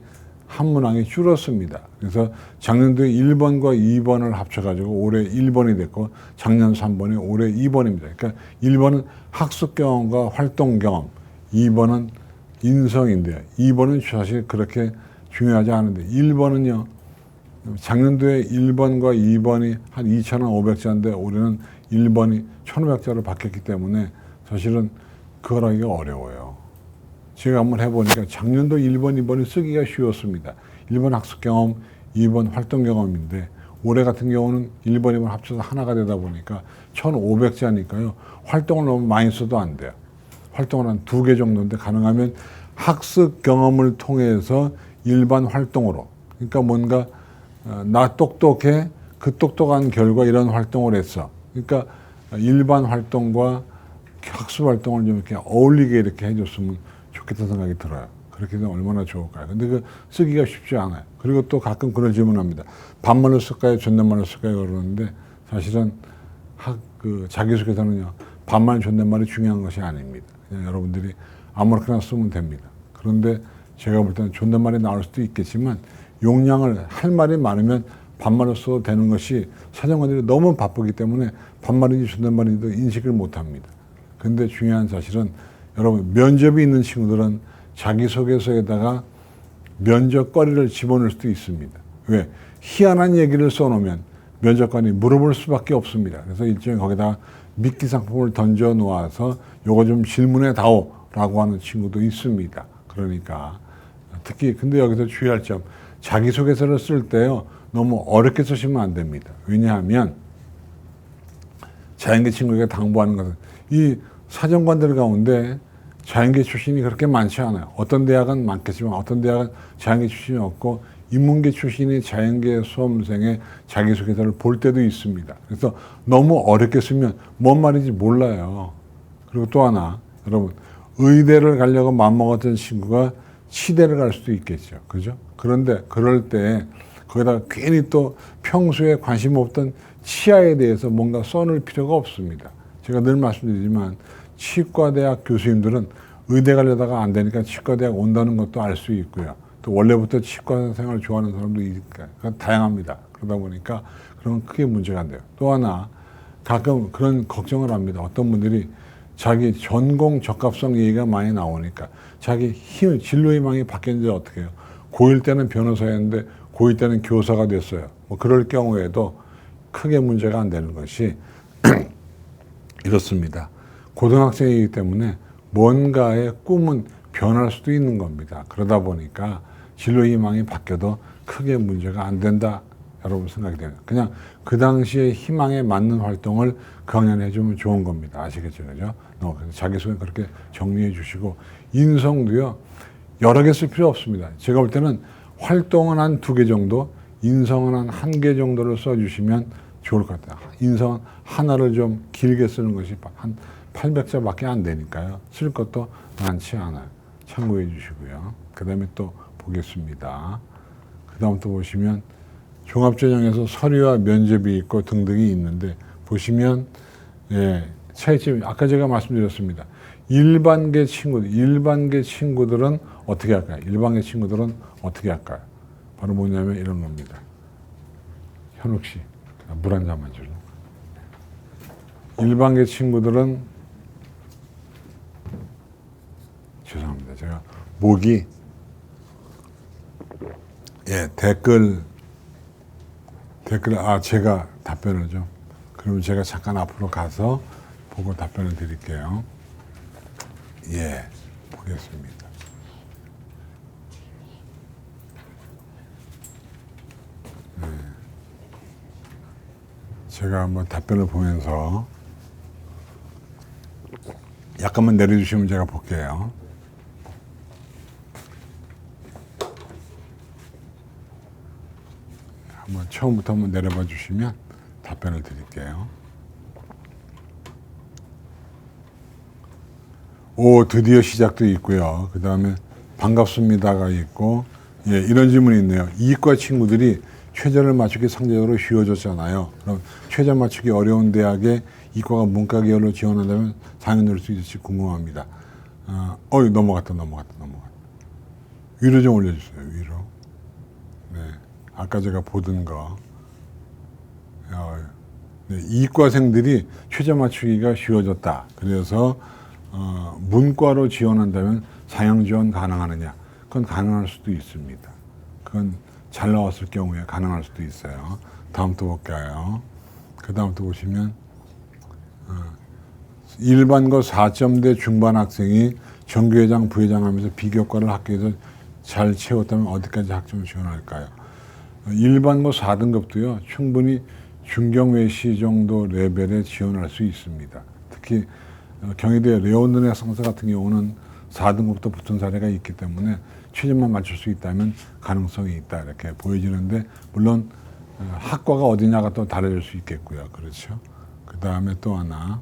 Speaker 1: 한 문항이 줄었습니다. 그래서 작년도에 1번과 2번을 합쳐가지고 올해 1번이 됐고, 작년 3번이 올해 2번입니다. 그러니까 1번은 학습 경험과 활동 경험, 2번은 인성인데요. 2번은 사실 그렇게 중요하지 않은데, 1번은요, 작년도에 1번과 2번이 한 2,500자인데 올해는 1번이 1,500자로 바뀌었기 때문에 사실은 그걸 하기가 어려워요. 제가 한번 해보니까 작년도 1번, 2번이 쓰기가 쉬웠습니다. 1번 학습 경험, 2번 활동 경험인데 올해 같은 경우는 1번, 2번 합쳐서 하나가 되다 보니까 1,500자니까요. 활동을 너무 많이 써도 안 돼요. 활동을 한 2개 정도인데 가능하면 학습 경험을 통해서 일반 활동으로, 그러니까 뭔가 나 똑똑해, 그 똑똑한 결과 이런 활동을 했어. 그러니까 일반 활동과 학습 활동을 좀 이렇게 어울리게 이렇게 해줬으면 좋겠다는 생각이 들어요. 그렇게 되면 얼마나 좋을까요? 근데 그 쓰기가 쉽지 않아요. 그리고 또 가끔 그런 질문합니다. 반말로 쓸까요? 존댓말로 쓸까요? 그러는데 사실은 자기소개서는요, 반말, 존댓말이 중요한 것이 아닙니다. 그냥 여러분들이 아무렇게나 쓰면 됩니다. 그런데 제가 볼 때는 존댓말이 나올 수도 있겠지만 용량을 할 말이 많으면 반말을 써도 되는 것이 사정관들이 너무 바쁘기 때문에 반말인지 존댓말인지도 인식을 못합니다. 근데 중요한 사실은 여러분 면접이 있는 친구들은 자기소개서에다가 면접거리를 집어넣을 수도 있습니다. 왜? 희한한 얘기를 써놓으면 면접관이 물어볼 수밖에 없습니다. 그래서 일종의 거기다 미끼 상품을 던져 놓아서 요거 좀 질문해 다오 라고 하는 친구도 있습니다. 그러니까 특히 근데 여기서 주의할 점, 자기소개서를 쓸 때요 너무 어렵게 쓰시면 안 됩니다. 왜냐하면 자연계 친구에게 당부하는 것은 이 사정관들 가운데 자연계 출신이 그렇게 많지 않아요. 어떤 대학은 많겠지만 어떤 대학은 자연계 출신이 없고 인문계 출신이 자연계 수험생의 자기소개서를 볼 때도 있습니다. 그래서 너무 어렵게 쓰면 뭔 말인지 몰라요. 그리고 또 하나, 여러분 의대를 가려고 마음먹었던 친구가 치대를 갈 수도 있겠죠. 그죠? 그런데 그럴 때 거기다가 괜히 또 평소에 관심 없던 치아에 대해서 뭔가 써놓을 필요가 없습니다. 제가 늘 말씀드리지만 치과대학 교수님들은 의대 가려다가 안 되니까 치과대학 온다는 것도 알 수 있고요. 또 원래부터 치과 생활을 좋아하는 사람도 있으니까 다양합니다. 그러다 보니까 그런 크게 문제가 안 돼요. 또 하나 가끔 그런 걱정을 합니다. 어떤 분들이 자기 전공 적합성 얘기가 많이 나오니까 자기 진로 희망이 바뀌는지 어떻게 해요? 고1 때는 변호사였는데 고2 때는 교사가 됐어요. 뭐 그럴 경우에도 크게 문제가 안 되는 것이 이렇습니다. 고등학생이기 때문에 뭔가의 꿈은 변할 수도 있는 겁니다. 그러다 보니까 진로 희망이 바뀌어도 크게 문제가 안 된다. 여러분 생각이 되는. 그냥 그 당시에 희망에 맞는 활동을 그 학년에 해주면 좋은 겁니다. 아시겠죠? 그죠? 자기소개 그렇게 정리해 주시고, 인성도요, 여러 개 쓸 필요 없습니다. 제가 볼 때는 활동은 한 2개 정도, 인성은 한 1개 정도를 써주시면 좋을 것 같아요. 인성은 하나를 좀 길게 쓰는 것이 한 800자밖에 안 되니까요. 쓸 것도 많지 않아요. 참고해 주시고요. 그 다음에 또 보겠습니다. 그 다음 또 보시면 종합전형에서 서류와 면접이 있고 등등이 있는데 보시면 차이점이 아까 제가 말씀드렸습니다. 일반계 친구들은 어떻게 할까요? 일반계 친구들은 어떻게 할까요? 바로 뭐냐면 이런 겁니다. 현욱 씨, 물 한 잔만 줄래? 일반계 친구들은 죄송합니다. 제가 목이 댓글 제가 답변을 좀 그러면 제가 잠깐 앞으로 가서 보고 답변을 드릴게요. 보겠습니다. 제가 한번 답변을 보면서 약간만 내려주시면 제가 볼게요. 한번 처음부터 한번 내려봐 주시면 답변을 드릴게요. 드디어 시작도 있고요. 그 다음에 반갑습니다가 있고, 이런 질문이 있네요. 이과 친구들이 최저를 맞추기 상대적으로 쉬워졌잖아요. 그럼 최저 맞추기 어려운 대학에 이과가 문과 계열로 지원한다면 당연히 넣을 수 있을지 궁금합니다. 넘어갔다. 위로 좀 올려주세요. 위로. 아까 제가 보던 거. 이과생들이 최저 맞추기가 쉬워졌다. 그래서 문과로 지원한다면 상향 지원 가능하느냐? 그건 가능할 수도 있습니다. 그건 잘 나왔을 경우에 가능할 수도 있어요. 다음 또 볼까요? 그 다음 또 보시면 일반고 4점대 중반 학생이 정교회장, 부회장 하면서 비교과를 학교에서 잘 채웠다면 어디까지 학점을 지원할까요? 일반고 4등급도요, 충분히 중경외시 정도 레벨에 지원할 수 있습니다. 특히 경희대 레온드네 상사 같은 경우는 4등급도 붙은 사례가 있기 때문에 최저만 맞출 수 있다면 가능성이 있다 이렇게 보여지는데, 물론 학과가 어디냐가 또 다를 수 있겠고요. 그렇죠. 그 다음에 또 하나,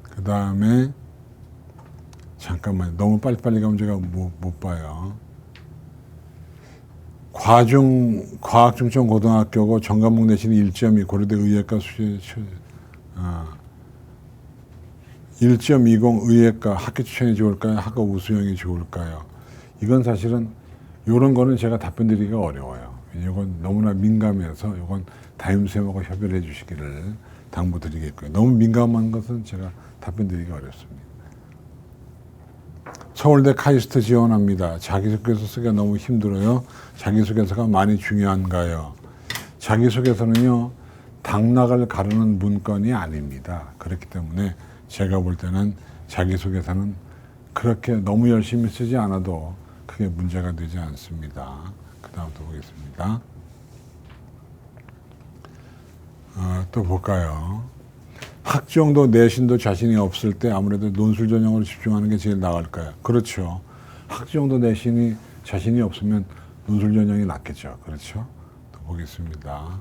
Speaker 1: 그 다음에 잠깐만요. 너무 빨리빨리 가면 제가 못 봐요. 과학중점고등학교고 전과목 내신 1.2 고려대 의예과 수시 1.20 의예과 학교 추천이 좋을까요? 학과 우수형이 좋을까요? 이건 사실은 이런 거는 제가 답변 드리기가 어려워요. 이건 너무나 민감해서 이건 담임쌤하고 협의를 해 주시기를 당부드리겠고요. 너무 민감한 것은 제가 답변 드리기가 어렵습니다. 서울대 카이스트 지원합니다. 자기소개서 쓰기가 너무 힘들어요. 자기소개서가 많이 중요한가요? 자기소개서는요, 당락을 가르는 문건이 아닙니다. 그렇기 때문에 제가 볼 때는 자기소개서는 그렇게 너무 열심히 쓰지 않아도 크게 문제가 되지 않습니다. 그 다음부터 보겠습니다. 또 볼까요? 학종도 내신도 자신이 없을 때 아무래도 논술 전형으로 집중하는 게 제일 나을까요? 그렇죠. 학종도 내신이 자신이 없으면 논술 전형이 낫겠죠. 그렇죠? 또 보겠습니다.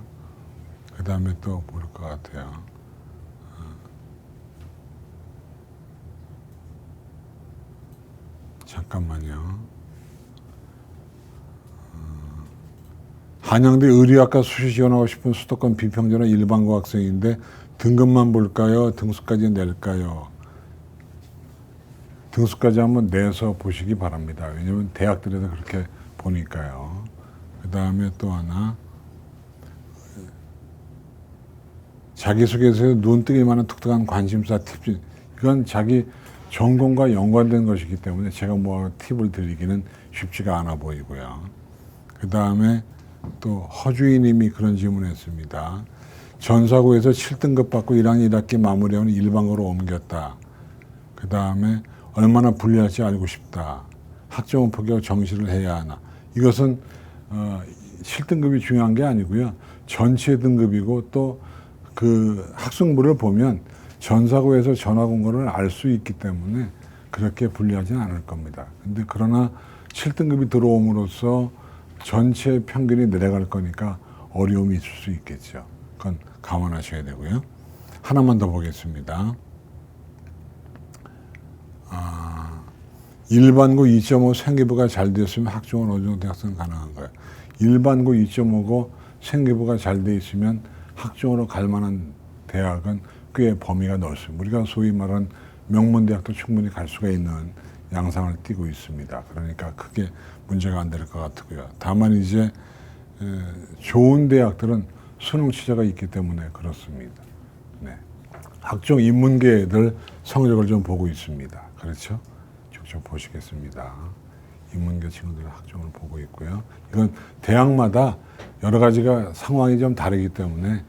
Speaker 1: 그 다음에 또 볼 것 같아요. 잠깐만요. 한양대 의료학과 수시 지원하고 싶은 수도권 비평전화 일반고 학생인데 등급만 볼까요? 등수까지 낼까요? 등수까지 한번 내서 보시기 바랍니다. 왜냐하면 대학들에서 그렇게 보니까요. 그 다음에 또 하나, 자기소개서에 눈뜨기 만한 독특한 관심사 팁. 이건 자기 전공과 연관된 것이기 때문에 제가 뭐 팁을 드리기는 쉽지가 않아 보이고요. 그 다음에 또 허주희님이 그런 질문을 했습니다. 전사고에서 7등급 받고 1학년 1학기 마무리하면 일반고로 옮겼다. 그 다음에 얼마나 불리할지 알고 싶다. 학점을 포기하고 정시를 해야 하나. 이것은 7등급이 중요한 게 아니고요. 전체 등급이고 또 그 학생부를 보면 전사고에서 전화공고를 알 수 있기 때문에 그렇게 불리하지는 않을 겁니다. 근데 그러나 7등급이 들어옴으로써 전체 평균이 내려갈 거니까 어려움이 있을 수 있겠죠. 그건 감안하셔야 되고요. 하나만 더 보겠습니다. 일반고 2.5 생기부가 잘 되었으면 학종은 어느 정도 대학생 가능한가요? 일반고 2.5고 생기부가 잘 돼 있으면 학종으로 갈 만한 대학은 꽤 범위가 넓습니다. 우리가 소위 말하는 명문대학도 충분히 갈 수가 있는 양상을 띠고 있습니다. 그러니까 크게 문제가 안 될 것 같고요. 다만 이제 좋은 대학들은 수능 취재가 있기 때문에 그렇습니다. 네. 학종 인문계들 성적을 좀 보고 있습니다. 그렇죠? 쭉 보시겠습니다. 인문계 친구들 학종을 보고 있고요. 이건 대학마다 여러 가지가 상황이 좀 다르기 때문에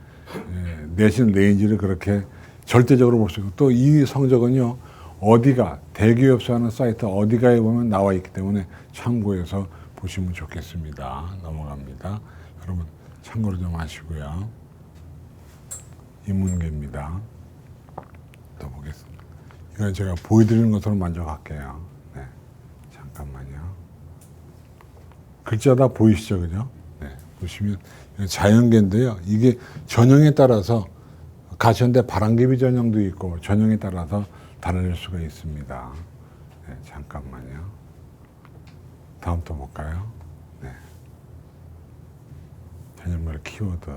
Speaker 1: 내신 레인지를 그렇게 절대적으로 볼 수 있고 또 이 성적은요. 어디가 대기업소 하는 사이트 어디가에 보면 나와 있기 때문에 참고해서 보시면 좋겠습니다. 넘어갑니다. 여러분 참고를 좀 하시고요. 인문계입니다. 또 보겠습니다. 이건 제가 보여드리는 것으로 만족할게요. 네, 잠깐만요. 글자 다 보이시죠, 그죠? 네, 보시면 자연계인데요. 이게 전형에 따라서 가천대 바람개비 전형도 있고 전형에 따라서 달라질 수가 있습니다. 네, 잠깐만요. 다음 또 볼까요? 네. 전형별 키워드.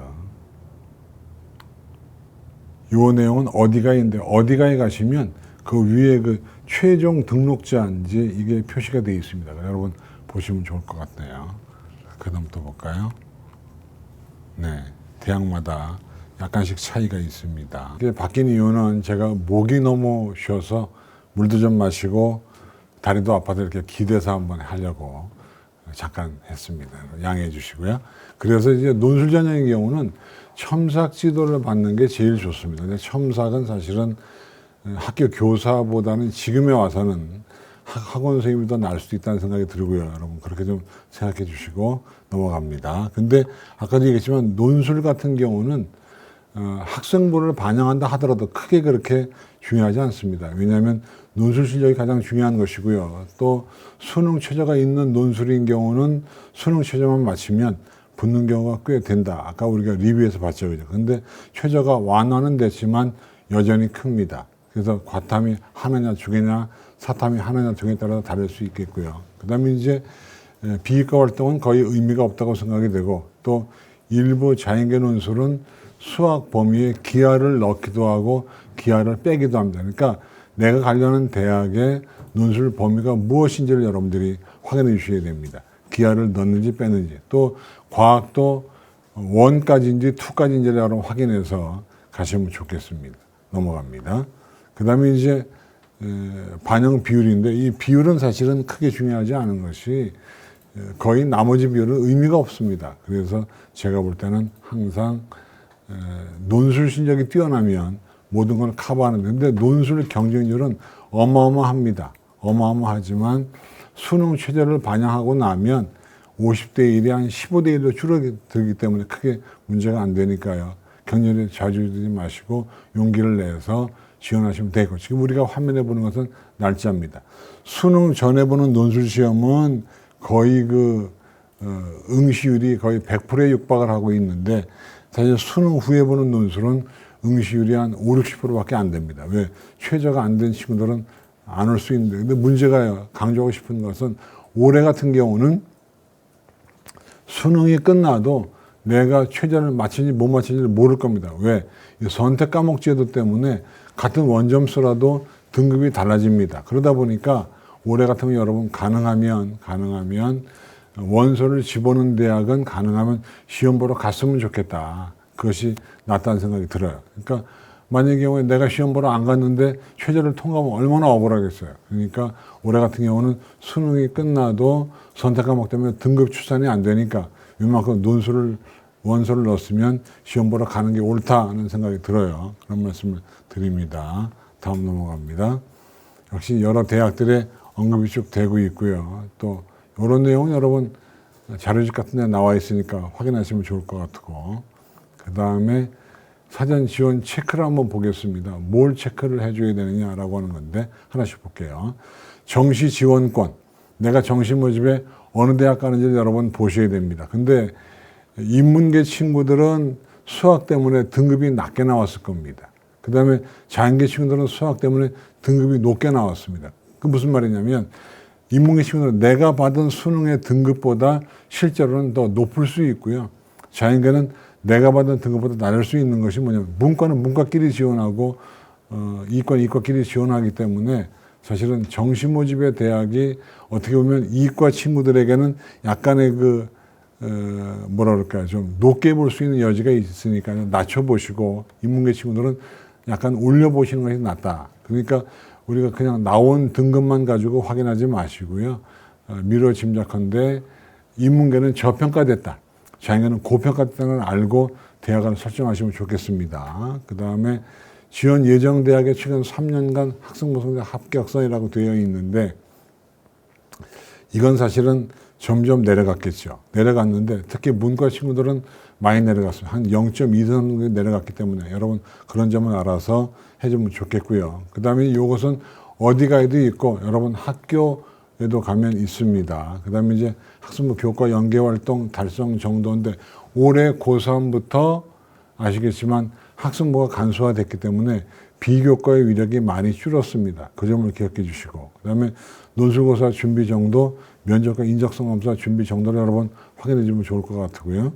Speaker 1: 요 내용은 어디가인데 어디가에 가시면 그 위에 그 최종 등록자인지 이게 표시가 되어 있습니다. 여러분 보시면 좋을 것 같네요. 그 다음 또 볼까요? 네, 대학마다 약간씩 차이가 있습니다. 이게 바뀐 이유는 제가 목이 너무 쉬어서 물도 좀 마시고 다리도 아파서 이렇게 기대서 한번 하려고 잠깐 했습니다. 양해해 주시고요. 그래서 이제 논술 전형의 경우는 첨삭 지도를 받는 게 제일 좋습니다. 근데 첨삭은 사실은 학교 교사보다는 지금에 와서는 학원 선생님이 더 나을 수도 있다는 생각이 들고요. 여러분 그렇게 좀 생각해 주시고 넘어갑니다. 근데 아까도 얘기했지만 논술 같은 경우는 학생부를 반영한다 하더라도 크게 그렇게 중요하지 않습니다. 왜냐하면 논술 실력이 가장 중요한 것이고요. 또 수능 최저가 있는 논술인 경우는 수능 최저만 맞추면 붙는 경우가 꽤 된다. 아까 우리가 리뷰에서 봤죠. 그죠? 근데 최저가 완화는 됐지만 여전히 큽니다. 그래서 과탐이 하나냐 두 개냐 사탐이 하나냐 두 개에 따라 다를 수 있겠고요. 그 다음에 이제 비교과 활동은 거의 의미가 없다고 생각이 되고 또 일부 자연계 논술은 수학 범위에 기하를 넣기도 하고 기하를 빼기도 합니다. 그러니까 내가 가려는 대학의 논술 범위가 무엇인지를 여러분들이 확인해 주셔야 됩니다. 기하를 넣는지 빼는지, 또 과학도 1까지인지 2까지인지를 여러분 확인해서 가시면 좋겠습니다. 넘어갑니다. 그 다음에 이제 반영 비율인데, 이 비율은 사실은 크게 중요하지 않은 것이 거의 나머지 비율은 의미가 없습니다. 그래서 제가 볼 때는 항상 논술 실력이 뛰어나면 모든 걸 커버하는데, 근데 논술 경쟁률은 어마어마합니다. 어마어마하지만 수능 최저를 반영하고 나면 50대 1이 한 15대 1로 줄어들기 때문에 크게 문제가 안 되니까요. 격렬히 좌지우지 마시고 용기를 내서 지원하시면 되고, 지금 우리가 화면에 보는 것은 날짜입니다. 수능 전에 보는 논술 시험은 거의 응시율이 거의 100%에 육박을 하고 있는데, 사실 수능 후에 보는 논술은 응시율이 한 5, 60%밖에 안 됩니다. 왜? 최저가 안 된 친구들은 안 올 수 있는데, 근데 문제가 강조하고 싶은 것은 올해 같은 경우는 수능이 끝나도 내가 최저를 맞춘지 못 맞춘지를 모를 겁니다. 왜? 선택 과목 제도 때문에 같은 원점수라도 등급이 달라집니다. 그러다 보니까 올해 같은 경우 여러분 가능하면 원서를 집어넣은 대학은 가능하면 시험 보러 갔으면 좋겠다. 그것이 낫다는 생각이 들어요. 그러니까 만약의 경우에 내가 시험 보러 안 갔는데 최저를 통과하면 얼마나 억울하겠어요. 그러니까 올해 같은 경우는 수능이 끝나도 선택 과목 때문에 등급 추산이 안 되니까 웬만큼 원서를 넣었으면 시험 보러 가는 게 옳다는 생각이 들어요. 그런 말씀을 드립니다. 다음 넘어갑니다. 역시 여러 대학들의 언급이 쭉 되고 있고요. 또 이런 내용은 여러분 자료집 같은 데 나와 있으니까 확인하시면 좋을 것 같고, 그 다음에 사전 지원 체크를 한번 보겠습니다. 뭘 체크를 해줘야 되느냐라고 하는 건데 하나씩 볼게요. 정시 지원권. 내가 정시 모집에 어느 대학 가는지를 여러분 보셔야 됩니다. 근데 인문계 친구들은 수학 때문에 등급이 낮게 나왔을 겁니다. 그 다음에 자연계 친구들은 수학 때문에 등급이 높게 나왔습니다. 그 무슨 말이냐면 인문계 친구들은 내가 받은 수능의 등급보다 실제로는 더 높을 수 있고요. 자연계는 내가 받은 등급보다 낮을 수 있는 것이 뭐냐면 문과는 문과끼리 지원하고 이과는 이과끼리 지원하기 때문에 사실은 정시 모집의 대학이 어떻게 보면 이과 친구들에게는 약간의 뭐라 그럴까요? 좀 높게 볼 수 있는 여지가 있으니까 낮춰보시고, 인문계 친구들은 약간 올려보시는 것이 낫다. 그러니까 우리가 그냥 나온 등급만 가지고 확인하지 마시고요. 미뤄 짐작한데 인문계는 저평가됐다, 자연계는 고평가됐다는 걸 알고 대학을 설정하시면 좋겠습니다. 그 다음에 지원 예정 대학의 최근 3년간 학생부성적 합격선이라고 되어 있는데, 이건 사실은 점점 내려갔겠죠. 내려갔는데 특히 문과 친구들은 많이 내려갔어요. 한 0.2 정도 내려갔기 때문에 여러분 그런 점을 알아서 해주면 좋겠고요. 그 다음에 이것은 어디 가에도 있고 여러분 학교에도 가면 있습니다. 그 다음에 이제 학생부 교과 연계활동 달성 정도인데, 올해 고3부터 아시겠지만 학생부가 간소화됐기 때문에 비교과의 위력이 많이 줄었습니다. 그 점을 기억해 주시고, 그 다음에 논술고사 준비 정도, 면접과 인적성 검사 준비 정도를 여러분 확인해 주면 좋을 것 같고요.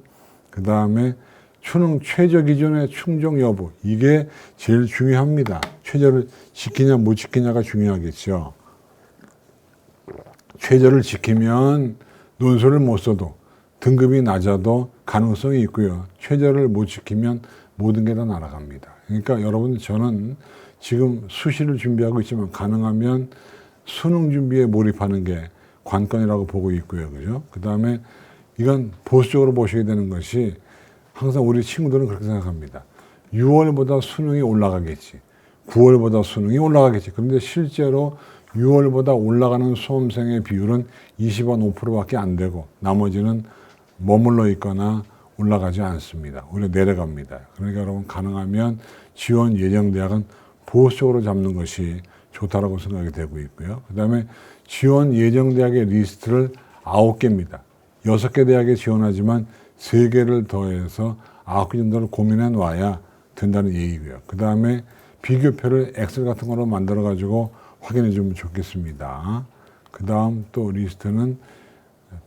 Speaker 1: 그 다음에 수능 최저 기준의 충족 여부, 이게 제일 중요합니다. 최저를 지키냐 못 지키냐가 중요하겠죠. 최저를 지키면 논술을 못 써도 등급이 낮아도 가능성이 있고요. 최저를 못 지키면 모든 게 다 날아갑니다. 그러니까 여러분, 저는 지금 수시를 준비하고 있지만 가능하면 수능 준비에 몰입하는 게 관건이라고 보고 있고요. 그죠? 그 다음에 이건 보수적으로 보셔야 되는 것이, 항상 우리 친구들은 그렇게 생각합니다. 6월보다 수능이 올라가겠지. 9월보다 수능이 올라가겠지. 그런데 실제로 6월보다 올라가는 수험생의 비율은 25% 밖에 안 되고 나머지는 머물러 있거나 올라가지 않습니다. 오히려 내려갑니다. 그러니까 여러분, 가능하면 지원 예정 대학은 보수적으로 잡는 것이 좋다라고 생각이 되고 있고요. 그 다음에 지원 예정 대학의 리스트를 9개입니다. 6개 대학에 지원하지만 3개를 더해서 9개 정도를 고민해 놔야 된다는 얘기고요. 그 다음에 비교표를 엑셀 같은 거로 만들어 가지고 확인해 주면 좋겠습니다. 그 다음 또 리스트는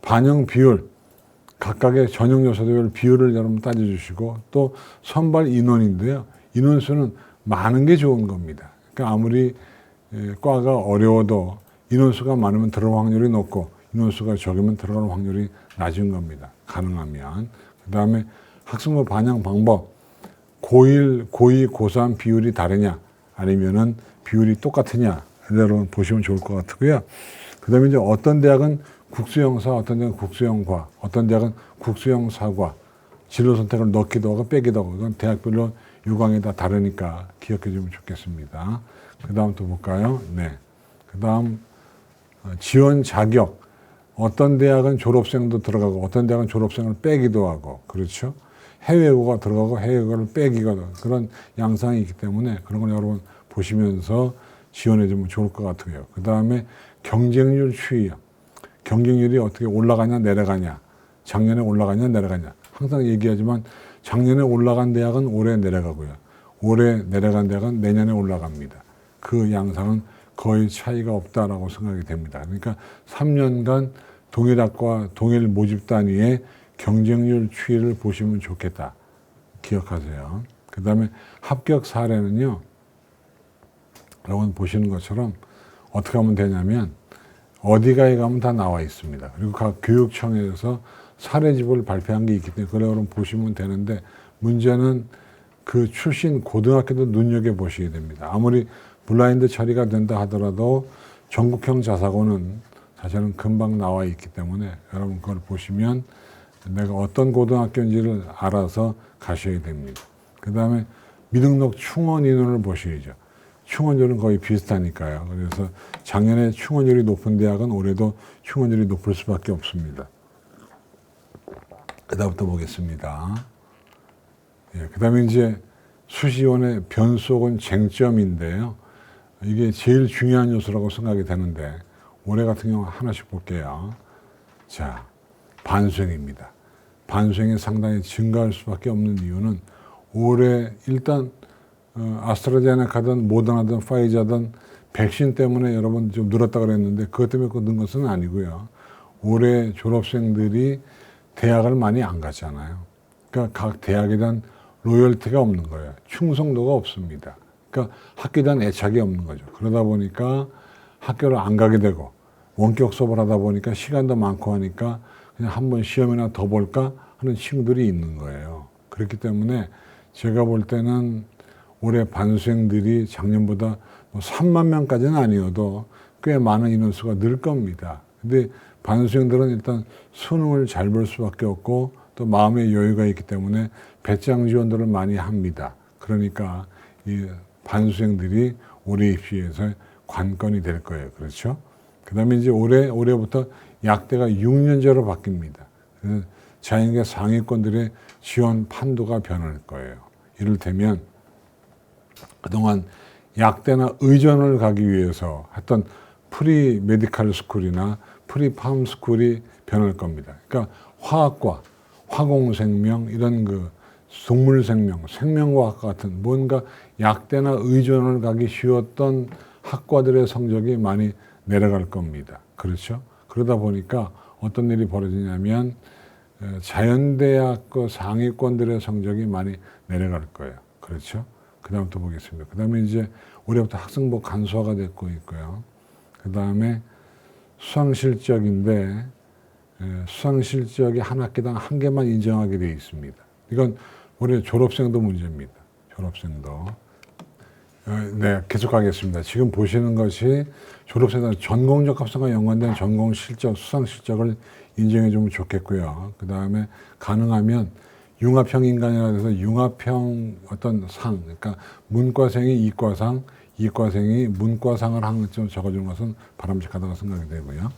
Speaker 1: 반영 비율, 각각의 전형 요소별 비율을 여러분 따져주시고, 또 선발 인원인데요. 인원수는 많은 게 좋은 겁니다. 그러니까 아무리 과가 어려워도 인원수가 많으면 들어올 확률이 높고, 인원수가 적으면 들어갈 확률이 낮은 겁니다. 가능하면. 그 다음에 학생부 반영 방법. 고1, 고2, 고3 비율이 다르냐 아니면은 비율이 똑같으냐 여러분 보시면 좋을 것 같고요. 그 다음에 이제 어떤 대학은 국수형사, 어떤 대학은 국수형과, 어떤 대학은 국수형사과 진로 선택을 넣기도 하고 빼기도 하고 이건 대학별로 요강이 다 다르니까 기억해 주면 좋겠습니다. 그 다음 또 볼까요? 네. 그 다음 지원 자격. 어떤 대학은 졸업생도 들어가고 어떤 대학은 졸업생을 빼기도 하고 그렇죠. 해외고가 들어가고 해외고를 빼기가 하고 그런 양상이 있기 때문에 그런 걸 여러분 보시면서 지원해 주면 좋을 것 같고요. 그 다음에 경쟁률 추이요. 경쟁률이 어떻게 올라가냐 내려가냐. 작년에 올라가냐 내려가냐. 항상 얘기하지만 작년에 올라간 대학은 올해 내려가고요. 올해 내려간 대학은 내년에 올라갑니다. 그 양상은 거의 차이가 없다라고 생각이 됩니다. 그러니까 3년간 동일 학과 동일 모집 단위의 경쟁률 추이를 보시면 좋겠다. 기억하세요. 그 다음에 합격 사례는요. 여러분 보시는 것처럼 어떻게 하면 되냐면 어디가에 가면 다 나와 있습니다. 그리고 각 교육청에서 사례집을 발표한 게 있기 때문에 그걸 여러분 보시면 되는데 문제는 그 출신 고등학교도 눈여겨보시게 됩니다. 아무리 블라인드 처리가 된다 하더라도 전국형 자사고는 사실은 금방 나와 있기 때문에 여러분 그걸 보시면 내가 어떤 고등학교인지를 알아서 가셔야 됩니다. 그 다음에 미등록 충원 인원을 보셔야죠. 충원율은 거의 비슷하니까요. 그래서 작년에 충원율이 높은 대학은 올해도 충원율이 높을 수밖에 없습니다. 그 다음부터 보겠습니다. 예, 그 다음에 이제 수시원의 변수 혹은 쟁점인데요. 이게 제일 중요한 요소라고 생각이 되는데 올해 같은 경우 하나씩 볼게요. 자, 반수행입니다. 반수행이 상당히 증가할 수밖에 없는 이유는 올해 일단 아스트라제네카든 모더나든 파이자든 백신 때문에 여러분 좀 늘었다 그랬는데 그것 때문에 는 것은 아니고요. 올해 졸업생들이 대학을 많이 안 갔잖아요. 그러니까 각 대학에 대한 로열티가 없는 거예요. 충성도가 없습니다. 그러니까 학교에 대한 애착이 없는 거죠. 그러다 보니까 학교를 안 가게 되고 원격 수업을 하다 보니까 시간도 많고 하니까 그냥 한번 시험이나 더 볼까 하는 친구들이 있는 거예요. 그렇기 때문에 제가 볼 때는 올해 반수생들이 작년보다 뭐 3만 명까지는 아니어도 꽤 많은 인원수가 늘 겁니다. 근데 반수생들은 일단 수능을 잘 볼 수밖에 없고 또 마음의 여유가 있기 때문에 배짱 지원들을 많이 합니다. 그러니까 이 반수생들이 올해 입시에서 관건이 될 거예요. 그렇죠? 그 다음에 이제 올해부터 약대가 6년제로 바뀝니다. 그래서 자연계 상위권들의 지원 판도가 변할 거예요. 이를테면 그동안 약대나 의전을 가기 위해서 했던 프리 메디칼 스쿨이나 프리 팜 스쿨이 변할 겁니다. 그러니까 화학과, 화공생명 이런 그 동물생명, 생명과학 같은 뭔가 약대나 의전을 가기 쉬웠던 학과들의 성적이 많이 내려갈 겁니다. 그렇죠? 그러다 보니까 어떤 일이 벌어지냐면 자연대학 그 상위권들의 성적이 많이 내려갈 거예요. 그렇죠? 그 다음 또 보겠습니다. 그 다음에 이제 올해부터 학생부 간소화가 되고 있고요. 그 다음에 수상실적인데 수상실적이 한 학기당 한 개만 인정하게 되어 있습니다. 이건 올해 졸업생도 문제입니다. 졸업생도. 네, 계속하겠습니다. 지금 보시는 것이 졸업생들 전공적 합성과 연관된 전공 실적, 수상 실적을 인정해 주면 좋겠고요. 그 다음에 가능하면 융합형 인간이라 해서 융합형 어떤 상, 그러니까 문과생이 이과상, 이과생이 문과상을 한 점 적어주는 것은 바람직하다고 생각이 되고요.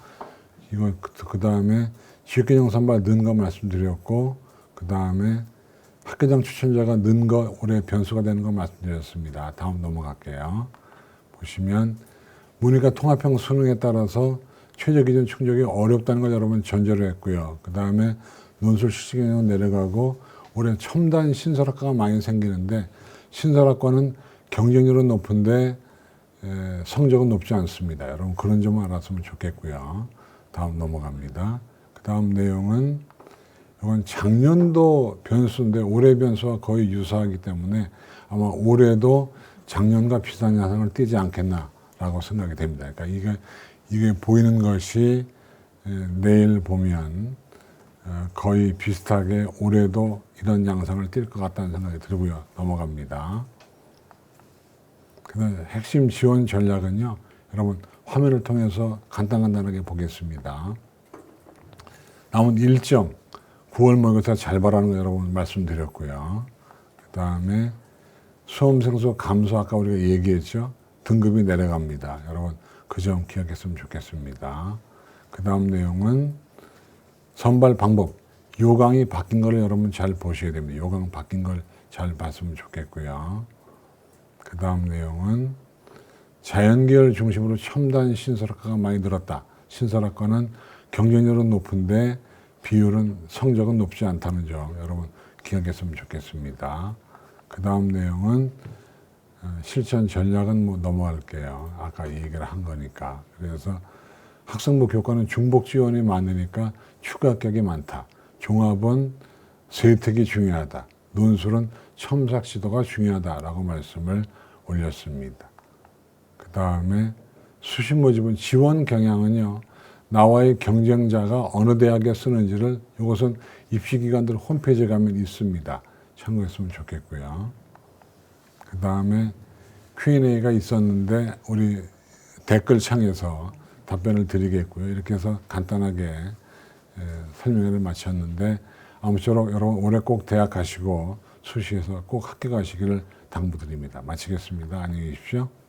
Speaker 1: 이거 그 다음에 지역균형 선발 는 거 말씀드렸고, 그 다음에 학교장 추천자가 는 거 올해 변수가 되는 거 말씀드렸습니다. 다음 넘어갈게요. 보시면 문이과 통합형 수능에 따라서 최저 기준 충족이 어렵다는 걸 여러분 전제로 했고요. 그 다음에 논술 실시 경향은 내려가고 올해 첨단 신설학과가 많이 생기는데 신설학과는 경쟁률은 높은데 성적은 높지 않습니다. 여러분 그런 점을 알았으면 좋겠고요. 다음 넘어갑니다. 그 다음 내용은 이건 작년도 변수인데 올해 변수와 거의 유사하기 때문에 아마 올해도 작년과 비슷한 양상을 띠지 않겠나라고 생각이 됩니다. 그러니까 이게 보이는 것이 내일 보면 거의 비슷하게 올해도 이런 양상을 띌 것 같다는 생각이 들고요. 넘어갑니다. 그다음 핵심 지원 전략은요. 여러분 화면을 통해서 간단하게 보겠습니다. 남은 일정 9월 모의고사 잘 봐라는 거 여러분 말씀드렸고요. 그 다음에 수험생수 감소 아까 우리가 얘기했죠. 등급이 내려갑니다. 여러분 그 점 기억했으면 좋겠습니다. 그 다음 내용은 선발 방법. 요강이 바뀐 걸 여러분 잘 보셔야 됩니다. 요강 바뀐 걸 잘 봤으면 좋겠고요. 그 다음 내용은 자연계열 중심으로 첨단 신설학과가 많이 늘었다. 신설학과는 경쟁률은 높은데 비율은 성적은 높지 않다는 점 여러분 기억했으면 좋겠습니다. 그 다음 내용은 실천 전략은 뭐 넘어갈게요. 아까 얘기를 한 거니까. 그래서 학생부 교과는 중복 지원이 많으니까 추가 합격이 많다. 종합은 세특이 중요하다. 논술은 첨삭 시도가 중요하다라고 말씀을 올렸습니다. 그 다음에 수시 모집은 지원 경향은요. 나와의 경쟁자가 어느 대학에 쓰는지를 이것은 입시기관들 홈페이지에 가면 있습니다. 참고했으면 좋겠고요. 그 다음에 Q&A가 있었는데 우리 댓글창에서 답변을 드리겠고요. 이렇게 해서 간단하게 설명회를 마쳤는데 아무쪼록 여러분 올해 꼭 대학 가시고 수시에서 꼭 합격하시기를 당부드립니다. 마치겠습니다. 안녕히 계십시오.